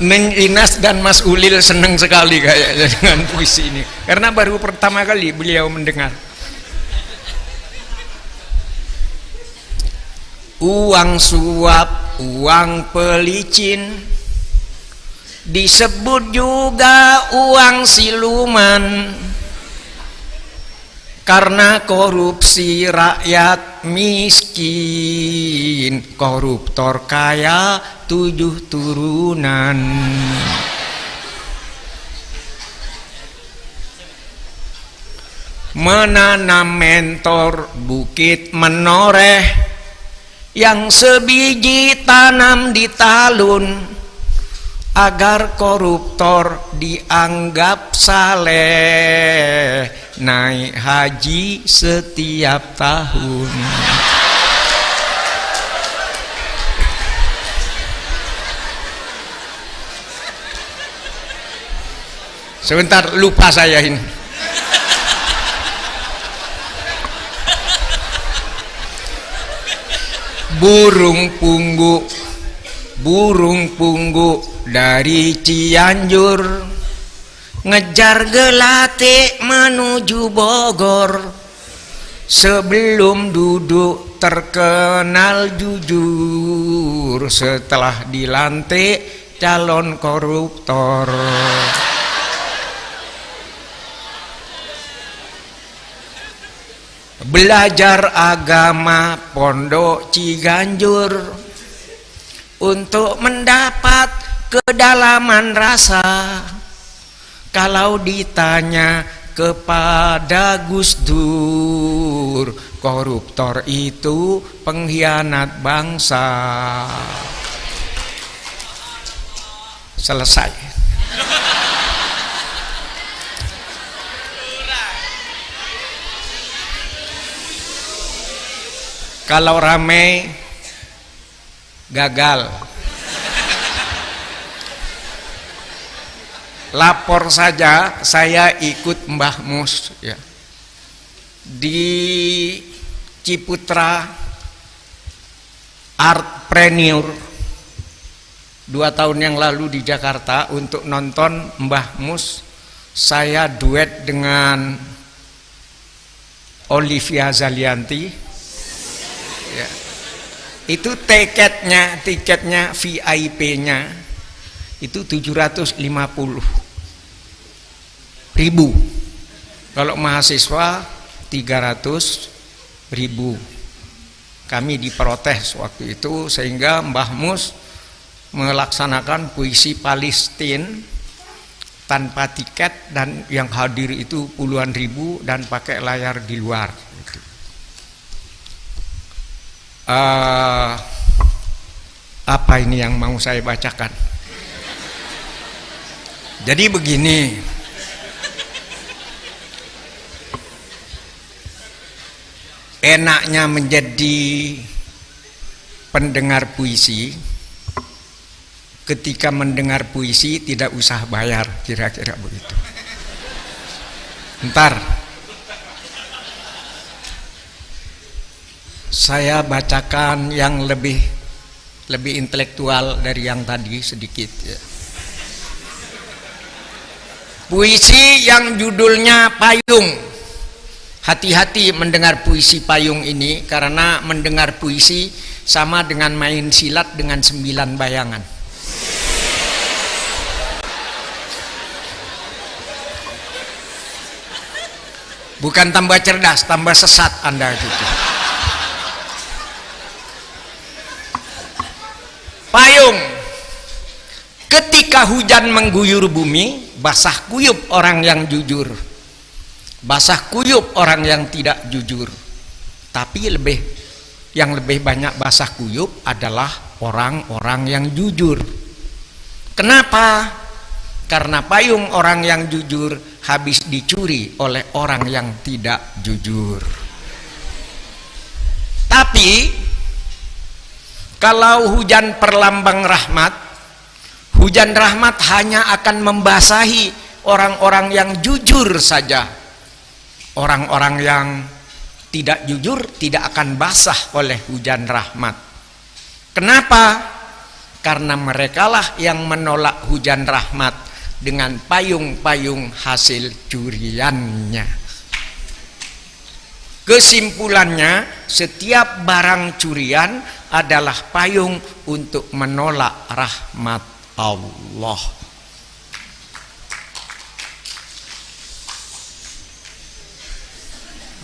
Neng Inas dan Mas Ulil senang sekali kayaknya dengan puisi ini, karena baru pertama kali beliau mendengar. Uang suap, uang pelicin, disebut juga uang siluman. Karena korupsi rakyat miskin, koruptor kaya 7 turunan. menanam mentor bukit menoreh, yang sebiji tanam di talun, agar koruptor dianggap saleh, naik haji setiap tahun. Sebentar, lupa saya ini. Burung punggu dari Cianjur, ngejar gelate menuju Bogor, sebelum duduk terkenal jujur, setelah dilantik calon koruptor. Belajar agama pondok Ciganjur, untuk mendapat kedalaman rasa. Kalau ditanya kepada Gus Dur, koruptor itu pengkhianat bangsa. Selesai. Kalau rame gagal. Lapor saja, saya ikut Mbah Mus ya. Di Ciputra Artpreneur 2 tahun yang lalu di Jakarta, untuk nonton Mbah Mus, saya duet dengan Olivia Zalianti. Ya. Itu tiketnya VIP-nya itu 750.000. Kalau mahasiswa 300.000. Kami diprotes waktu itu, sehingga Mbah Mus melaksanakan puisi Palestina tanpa tiket, dan yang hadir itu puluhan ribu dan pakai layar di luar. Apa ini yang mau saya bacakan? Jadi begini, enaknya menjadi pendengar puisi, ketika mendengar puisi tidak usah bayar, kira-kira begitu. Ntar saya bacakan yang lebih intelektual dari yang tadi sedikit ya. Puisi yang judulnya Payung. Hati-hati mendengar puisi Payung ini, karena mendengar puisi sama dengan main silat dengan 9 bayangan. Bukan tambah cerdas, tambah sesat Anda gitu. Payung. Ketika hujan mengguyur bumi, basah kuyup orang yang jujur, basah kuyup orang yang tidak jujur. Tapi yang lebih banyak basah kuyup adalah orang-orang yang jujur. Kenapa? Karena payung orang yang jujur habis dicuri oleh orang yang tidak jujur. Tapi kalau hujan perlambang rahmat, hujan rahmat hanya akan membasahi orang-orang yang jujur saja. Orang-orang yang tidak jujur tidak akan basah oleh hujan rahmat. Kenapa? Karena merekalah yang menolak hujan rahmat dengan payung-payung hasil curiannya. Kesimpulannya, setiap barang curian adalah payung untuk menolak rahmat Allah.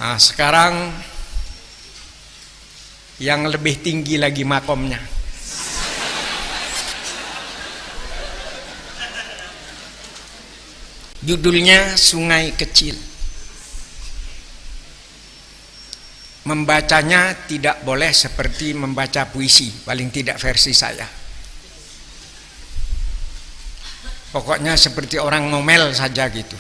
Nah, sekarang yang lebih tinggi lagi makomnya. Judulnya Sungai Kecil. membacanya tidak boleh seperti membaca puisi, paling tidak versi saya. Pokoknya seperti orang ngomel saja gitu.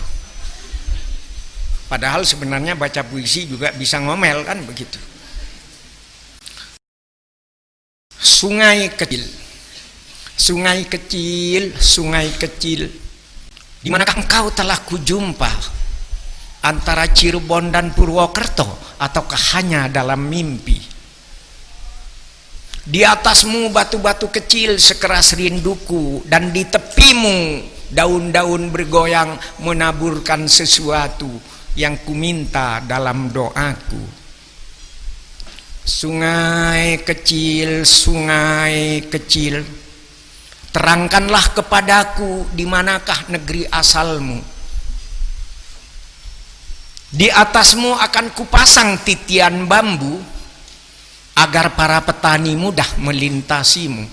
Padahal sebenarnya baca puisi juga bisa ngomel kan begitu. Sungai kecil, sungai kecil, sungai kecil, di manakah engkau telah kujumpa? Antara Cirebon dan Purwokerto, ataukah hanya dalam mimpi? Di atasmu batu-batu kecil sekeras rinduku, dan di tepimu daun-daun bergoyang menaburkan sesuatu yang kuminta dalam doaku. Sungai kecil, terangkanlah kepadaku di manakah negeri asalmu. Di atasmu akan kupasang titian bambu agar para petani mudah melintasimu,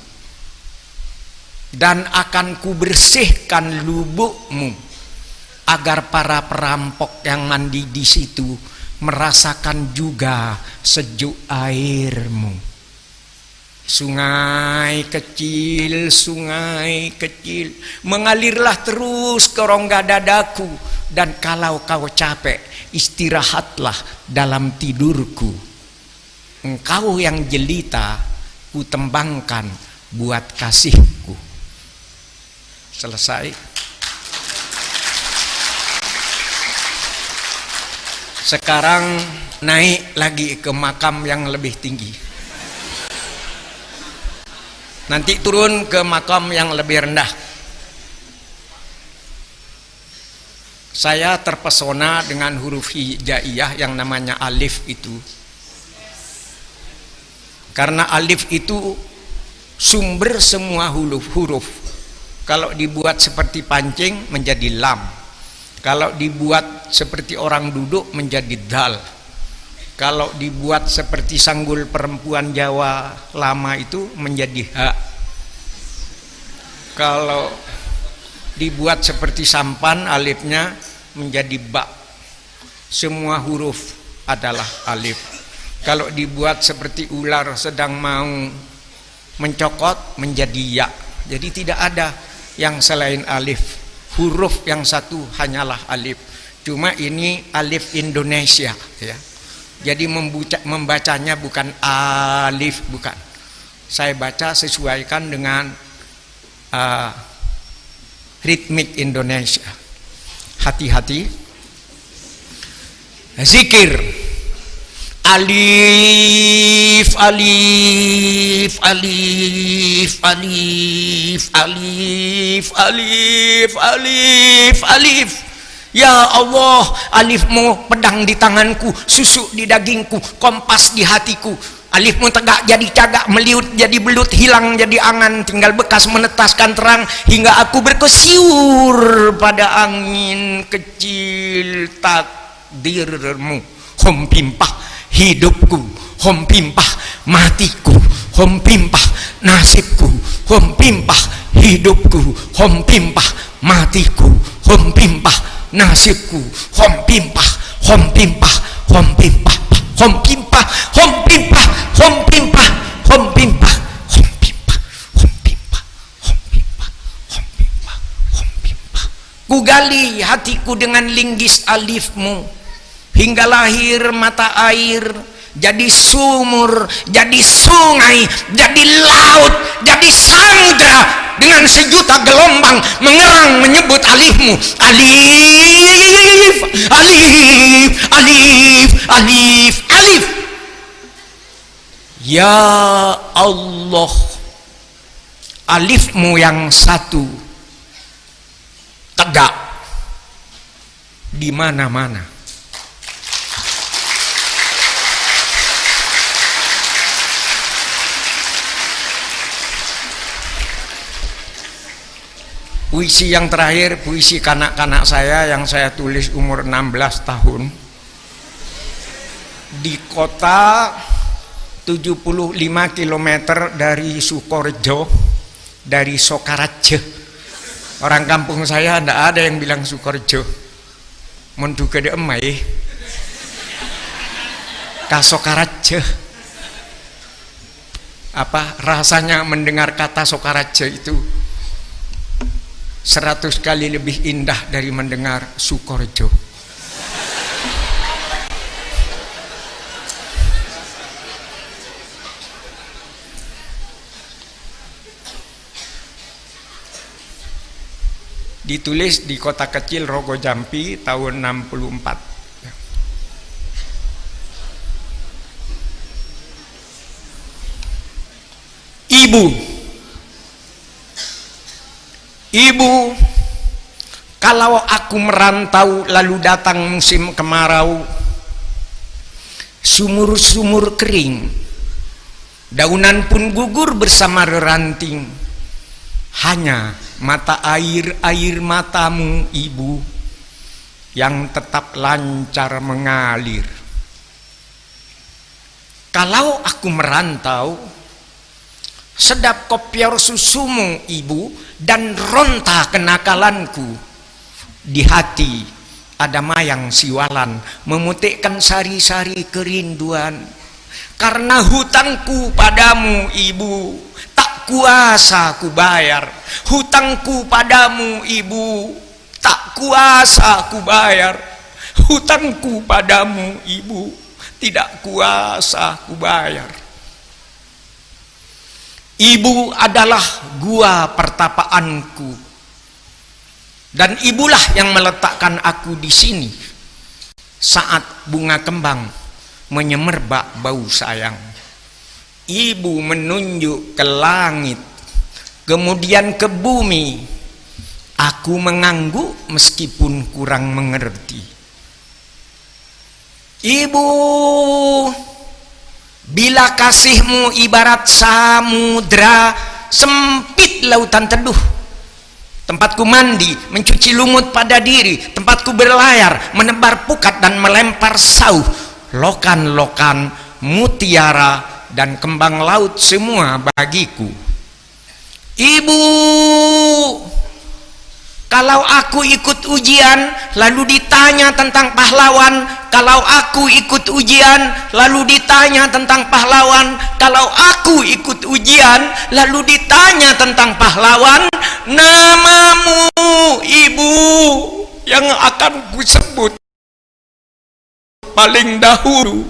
dan akan kubersihkan lubukmu agar para perampok yang mandi di situ merasakan juga sejuk airmu. Sungai kecil, mengalirlah terus ke rongga dadaku, dan kalau kau capek, istirahatlah dalam tidurku. Engkau yang jelita, ku tembangkan buat kasihku. Selesai. Sekarang naik lagi ke makam yang lebih tinggi. Nanti turun ke makam yang lebih rendah. Saya terpesona dengan huruf hijaiyah yang namanya alif itu. Karena alif itu sumber semua huruf. Kalau dibuat seperti pancing menjadi lam. Kalau dibuat seperti orang duduk menjadi dal. Kalau dibuat seperti sanggul perempuan Jawa lama itu menjadi ha. Kalau dibuat seperti sampan alifnya menjadi ba. Semua huruf adalah alif. Kalau dibuat seperti ular sedang mau mencokot menjadi ya. Jadi tidak ada yang selain alif. Huruf yang satu hanyalah alif. Cuma ini alif Indonesia ya. Jadi membacanya bukan alif, bukan. Saya baca sesuaikan dengan ritmik Indonesia. Hati-hati. Zikir. Alif, alif, alif, alif, alif, alif, alif, alif. Ya Allah, alifmu pedang di tanganku, susu di dagingku, kompas di hatiku. Alifmu tegak jadi cagak, meliut jadi belut, hilang jadi angan, tinggal bekas menetaskan terang, hingga aku berkesiur pada angin kecil takdirmu. Hom pimpah hidupku, hom pimpah matiku, hom pimpah nasibku, hom pimpah hidupku, hom pimpah matiku, hom pimpah nasibku, hom pimpah, hom pimpah, hom pimpah, hom pimpah, hom pimpah, hom pimpah, hom pimpah, hom pimpah, hom pimpah, hom pimpah, hom pimpah, hom pimpah. Ku gali hatiku dengan linggis alifmu, hingga lahir mata air, jadi sumur, jadi sungai, jadi laut, jadi samudra. Dengan sejuta gelombang mengerang menyebut alifmu. Alif, alif, alif, alif, alif. Ya Allah, alifmu yang satu tegak di mana-mana. Puisi yang terakhir, puisi kanak-kanak saya yang saya tulis umur 16 tahun. Di kota 75 km dari Sukorejo, dari Sokaraja. Orang kampung saya tidak ada yang bilang Sukorejo. Menduga de emai. ka Sokaraja. Apa rasanya mendengar kata Sokaraja itu 100 kali lebih indah dari mendengar Sukorejo. Ditulis di kota kecil Rogo Jampi tahun 64. Ibu, kalau aku merantau lalu datang musim kemarau, sumur-sumur kering, daunan pun gugur bersama reranting, hanya mata air matamu ibu yang tetap lancar mengalir. Kalau aku merantau, sedap kopior susumu ibu dan ronta kenakalanku. Di hati ada mayang siwalan memutikkan sari-sari kerinduan. Karena hutangku padamu ibu tak kuasa ku bayar. Hutangku padamu ibu tak kuasa ku bayar. Hutangku padamu ibu tidak kuasa ku bayar. Ibu adalah gua pertapaanku, dan ibulah yang meletakkan aku di sini saat bunga kembang menyemerbak bau sayang. Ibu menunjuk ke langit, kemudian ke bumi. Aku mengangguk meskipun kurang mengerti. Ibu, bila kasihmu ibarat samudra, sempit lautan teduh. Tempatku mandi, mencuci lumut pada diri. Tempatku berlayar, menebar pukat dan melempar sauh. Lokan-lokan, mutiara, dan kembang laut semua bagiku. Ibu, kalau aku ikut ujian lalu ditanya tentang pahlawan, kalau aku ikut ujian lalu ditanya tentang pahlawan, kalau aku ikut ujian lalu ditanya tentang pahlawan, namamu ibu yang akan kusebut paling dahulu,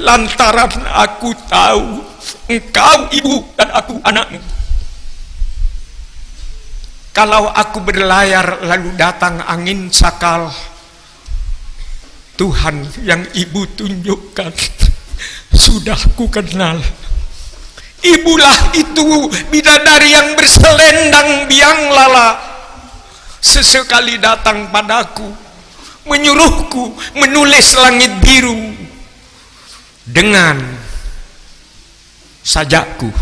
lantaran aku tahu engkau ibu dan aku anakmu. Kalau aku berlayar lalu datang angin sakal, Tuhan yang ibu tunjukkan sudah ku kenal. Ibulah itu bidadari yang berselendang biang lala, sesekali datang padaku, menyuruhku menulis langit biru dengan sajakku.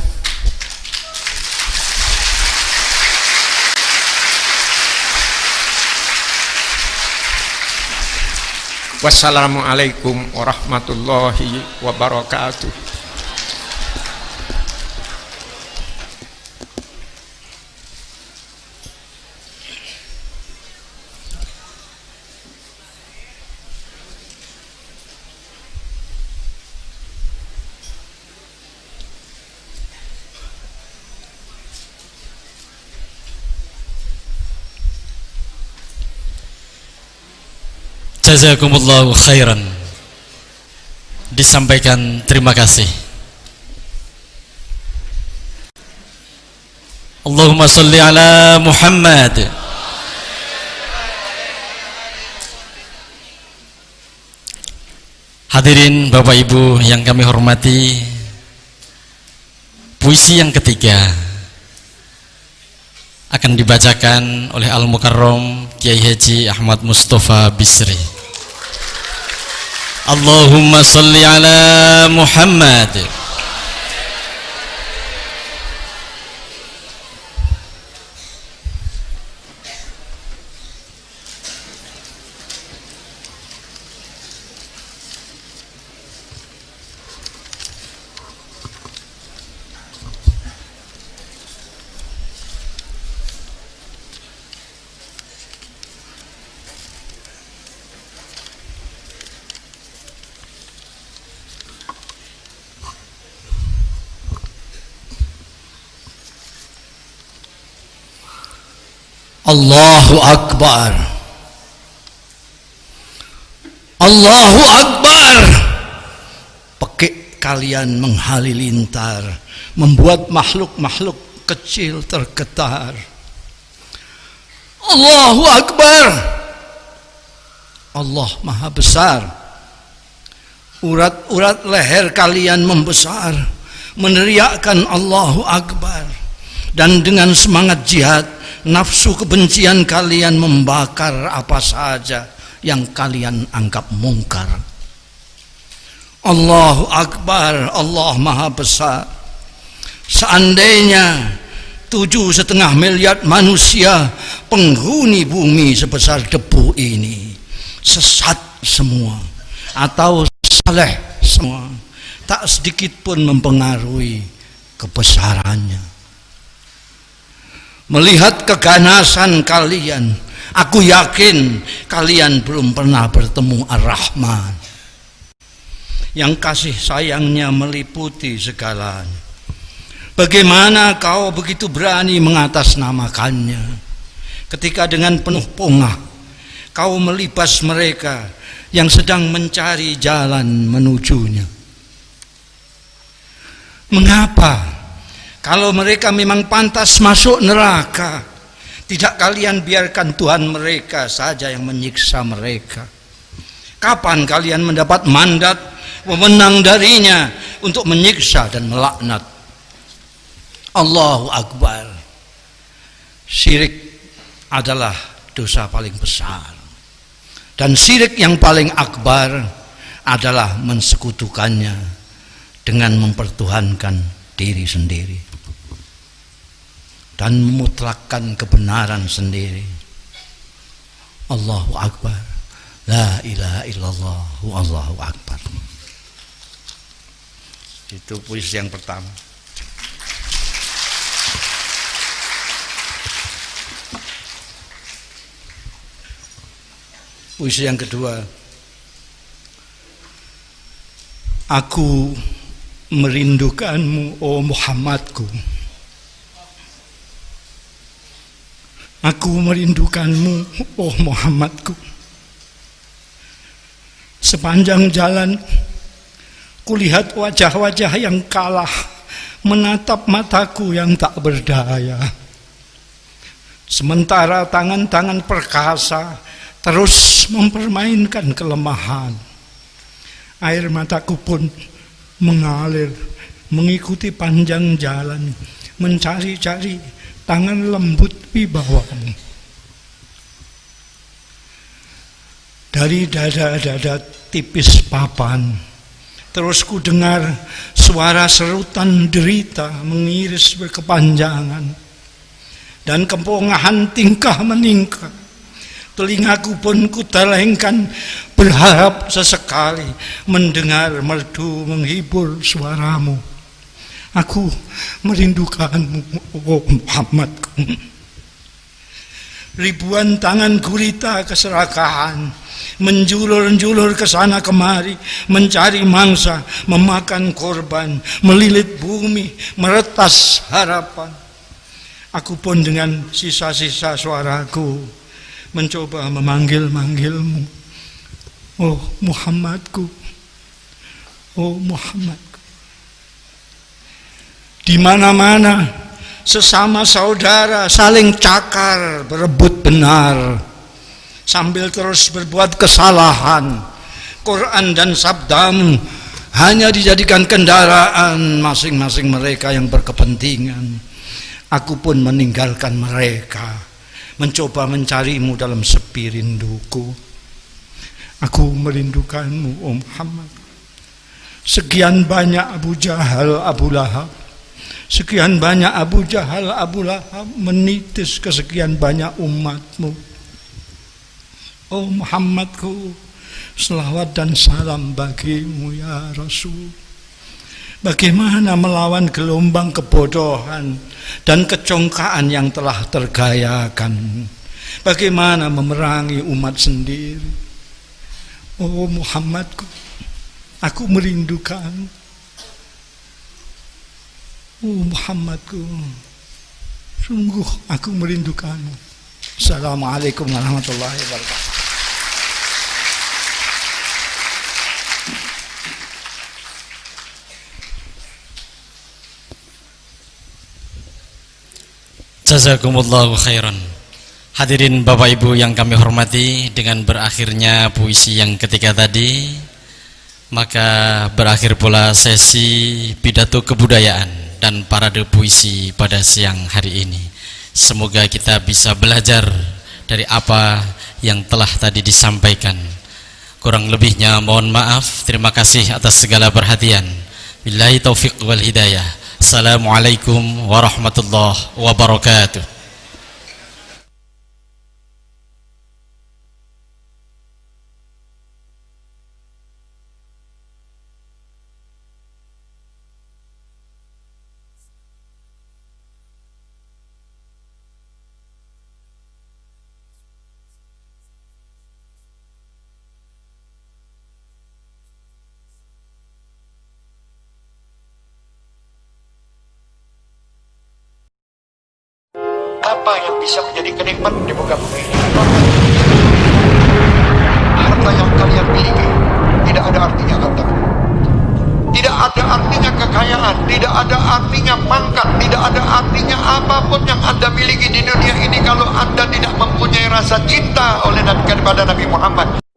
Wassalamualaikum warahmatullahi wabarakatuh. Jazakumullahu khairan. Disampaikan terima kasih. Allahumma salli ala Muhammad. Hadirin Bapak Ibu yang kami hormati, puisi yang ketiga akan dibacakan oleh Al-Mukarram Kiai Haji Ahmad Mustafa Bisri. Allahumma salli ala Muhammad. Allahu Akbar. Allahu Akbar. Pekik kalian menghalilintar, membuat makhluk-makhluk kecil tergetar. Allahu Akbar. Allah Maha Besar. Urat-urat leher kalian membesar, meneriakkan Allahu Akbar. Dan dengan semangat jihad, nafsu kebencian kalian membakar apa saja yang kalian anggap mungkar. Allahu Akbar, Allah Maha Besar. Seandainya 7,5 miliar manusia penghuni bumi sebesar debu ini sesat semua atau saleh semua, tak sedikit pun mempengaruhi kebesarannya. Melihat keganasan kalian, aku yakin kalian belum pernah bertemu Ar-Rahman yang kasih sayangnya meliputi segalanya. Bagaimana kau begitu berani mengatasnamakannya ketika dengan penuh pongah kau melibas mereka yang sedang mencari jalan menujunya? Mengapa kalau mereka memang pantas masuk neraka, tidak kalian biarkan Tuhan mereka saja yang menyiksa mereka? Kapan kalian mendapat mandat wewenang darinya untuk menyiksa dan melaknat? Allahu Akbar. Syirik adalah dosa paling besar, dan syirik yang paling akbar adalah mensekutukannya dengan mempertuhankan diri sendiri dan memutlakkan kebenaran sendiri. Allahu Akbar. La ilaha illallah wallahu akbar. Itu puisi yang pertama. Puisi yang kedua. Aku merindukanmu, oh Muhammadku. Aku merindukanmu, oh Muhammadku. Sepanjang jalan kulihat wajah-wajah yang kalah menatap mataku yang tak berdaya. Sementara tangan-tangan perkasa terus mempermainkan kelemahan. Air mataku pun mengalir mengikuti panjang jalan, mencari-cari tangan lembut wibawamu. Dari dada-dada tipis papan, terus ku dengar suara serutan derita mengiris berkepanjangan, dan kepongahan tingkah meningkat. Telingaku pun kutelengkan, berharap sesekali mendengar merdu menghibur suaramu. Aku merindukanmu, oh Muhammadku. Ribuan tangan gurita keserakahan menjulur-julur ke sana kemari, mencari mangsa, memakan korban, melilit bumi, meretas harapan. Aku pun dengan sisa-sisa suaraku mencoba memanggil-manggilmu, oh Muhammadku, oh Muhammadku. Di mana-mana sesama saudara saling cakar berebut benar, sambil terus berbuat kesalahan. Quran dan sabdamu hanya dijadikan kendaraan masing-masing mereka yang berkepentingan. Aku pun meninggalkan mereka, mencoba mencarimu dalam sepi rinduku. Aku merindukanmu, oh Muhammad. Sekian banyak Abu Jahal, Abu Lahab, sekian banyak Abu Jahal, Abu Lahab menitis kesekian banyak umatmu. Oh Muhammadku, selawat dan salam bagimu ya Rasul. Bagaimana melawan gelombang kebodohan dan kecongkaan yang telah tergayakan? Bagaimana memerangi umat sendiri? Oh Muhammadku, aku merindukan. Oh Muhammadku, sungguh aku merindukanmu. Assalamualaikum warahmatullahi wabarakatuh. Jazakumullahu khairan. Hadirin Bapak Ibu yang kami hormati, dengan berakhirnya puisi yang ketiga tadi, maka berakhir pula sesi pidato kebudayaan dan parade puisi pada siang hari ini. Semoga kita bisa belajar dari apa yang telah tadi disampaikan. Kurang lebihnya mohon maaf. Terima kasih atas segala perhatian. Billahi taufiq wal hidayah. Assalamualaikum warahmatullahi wabarakatuh. Apa yang bisa menjadi kenikmatan di muka bumi ini? Harta yang kalian miliki tidak ada artinya harta. Tidak ada artinya kekayaan, tidak ada artinya pangkat, tidak ada artinya apapun yang Anda miliki di dunia ini kalau Anda tidak mempunyai rasa cinta oleh kepada Nabi Muhammad.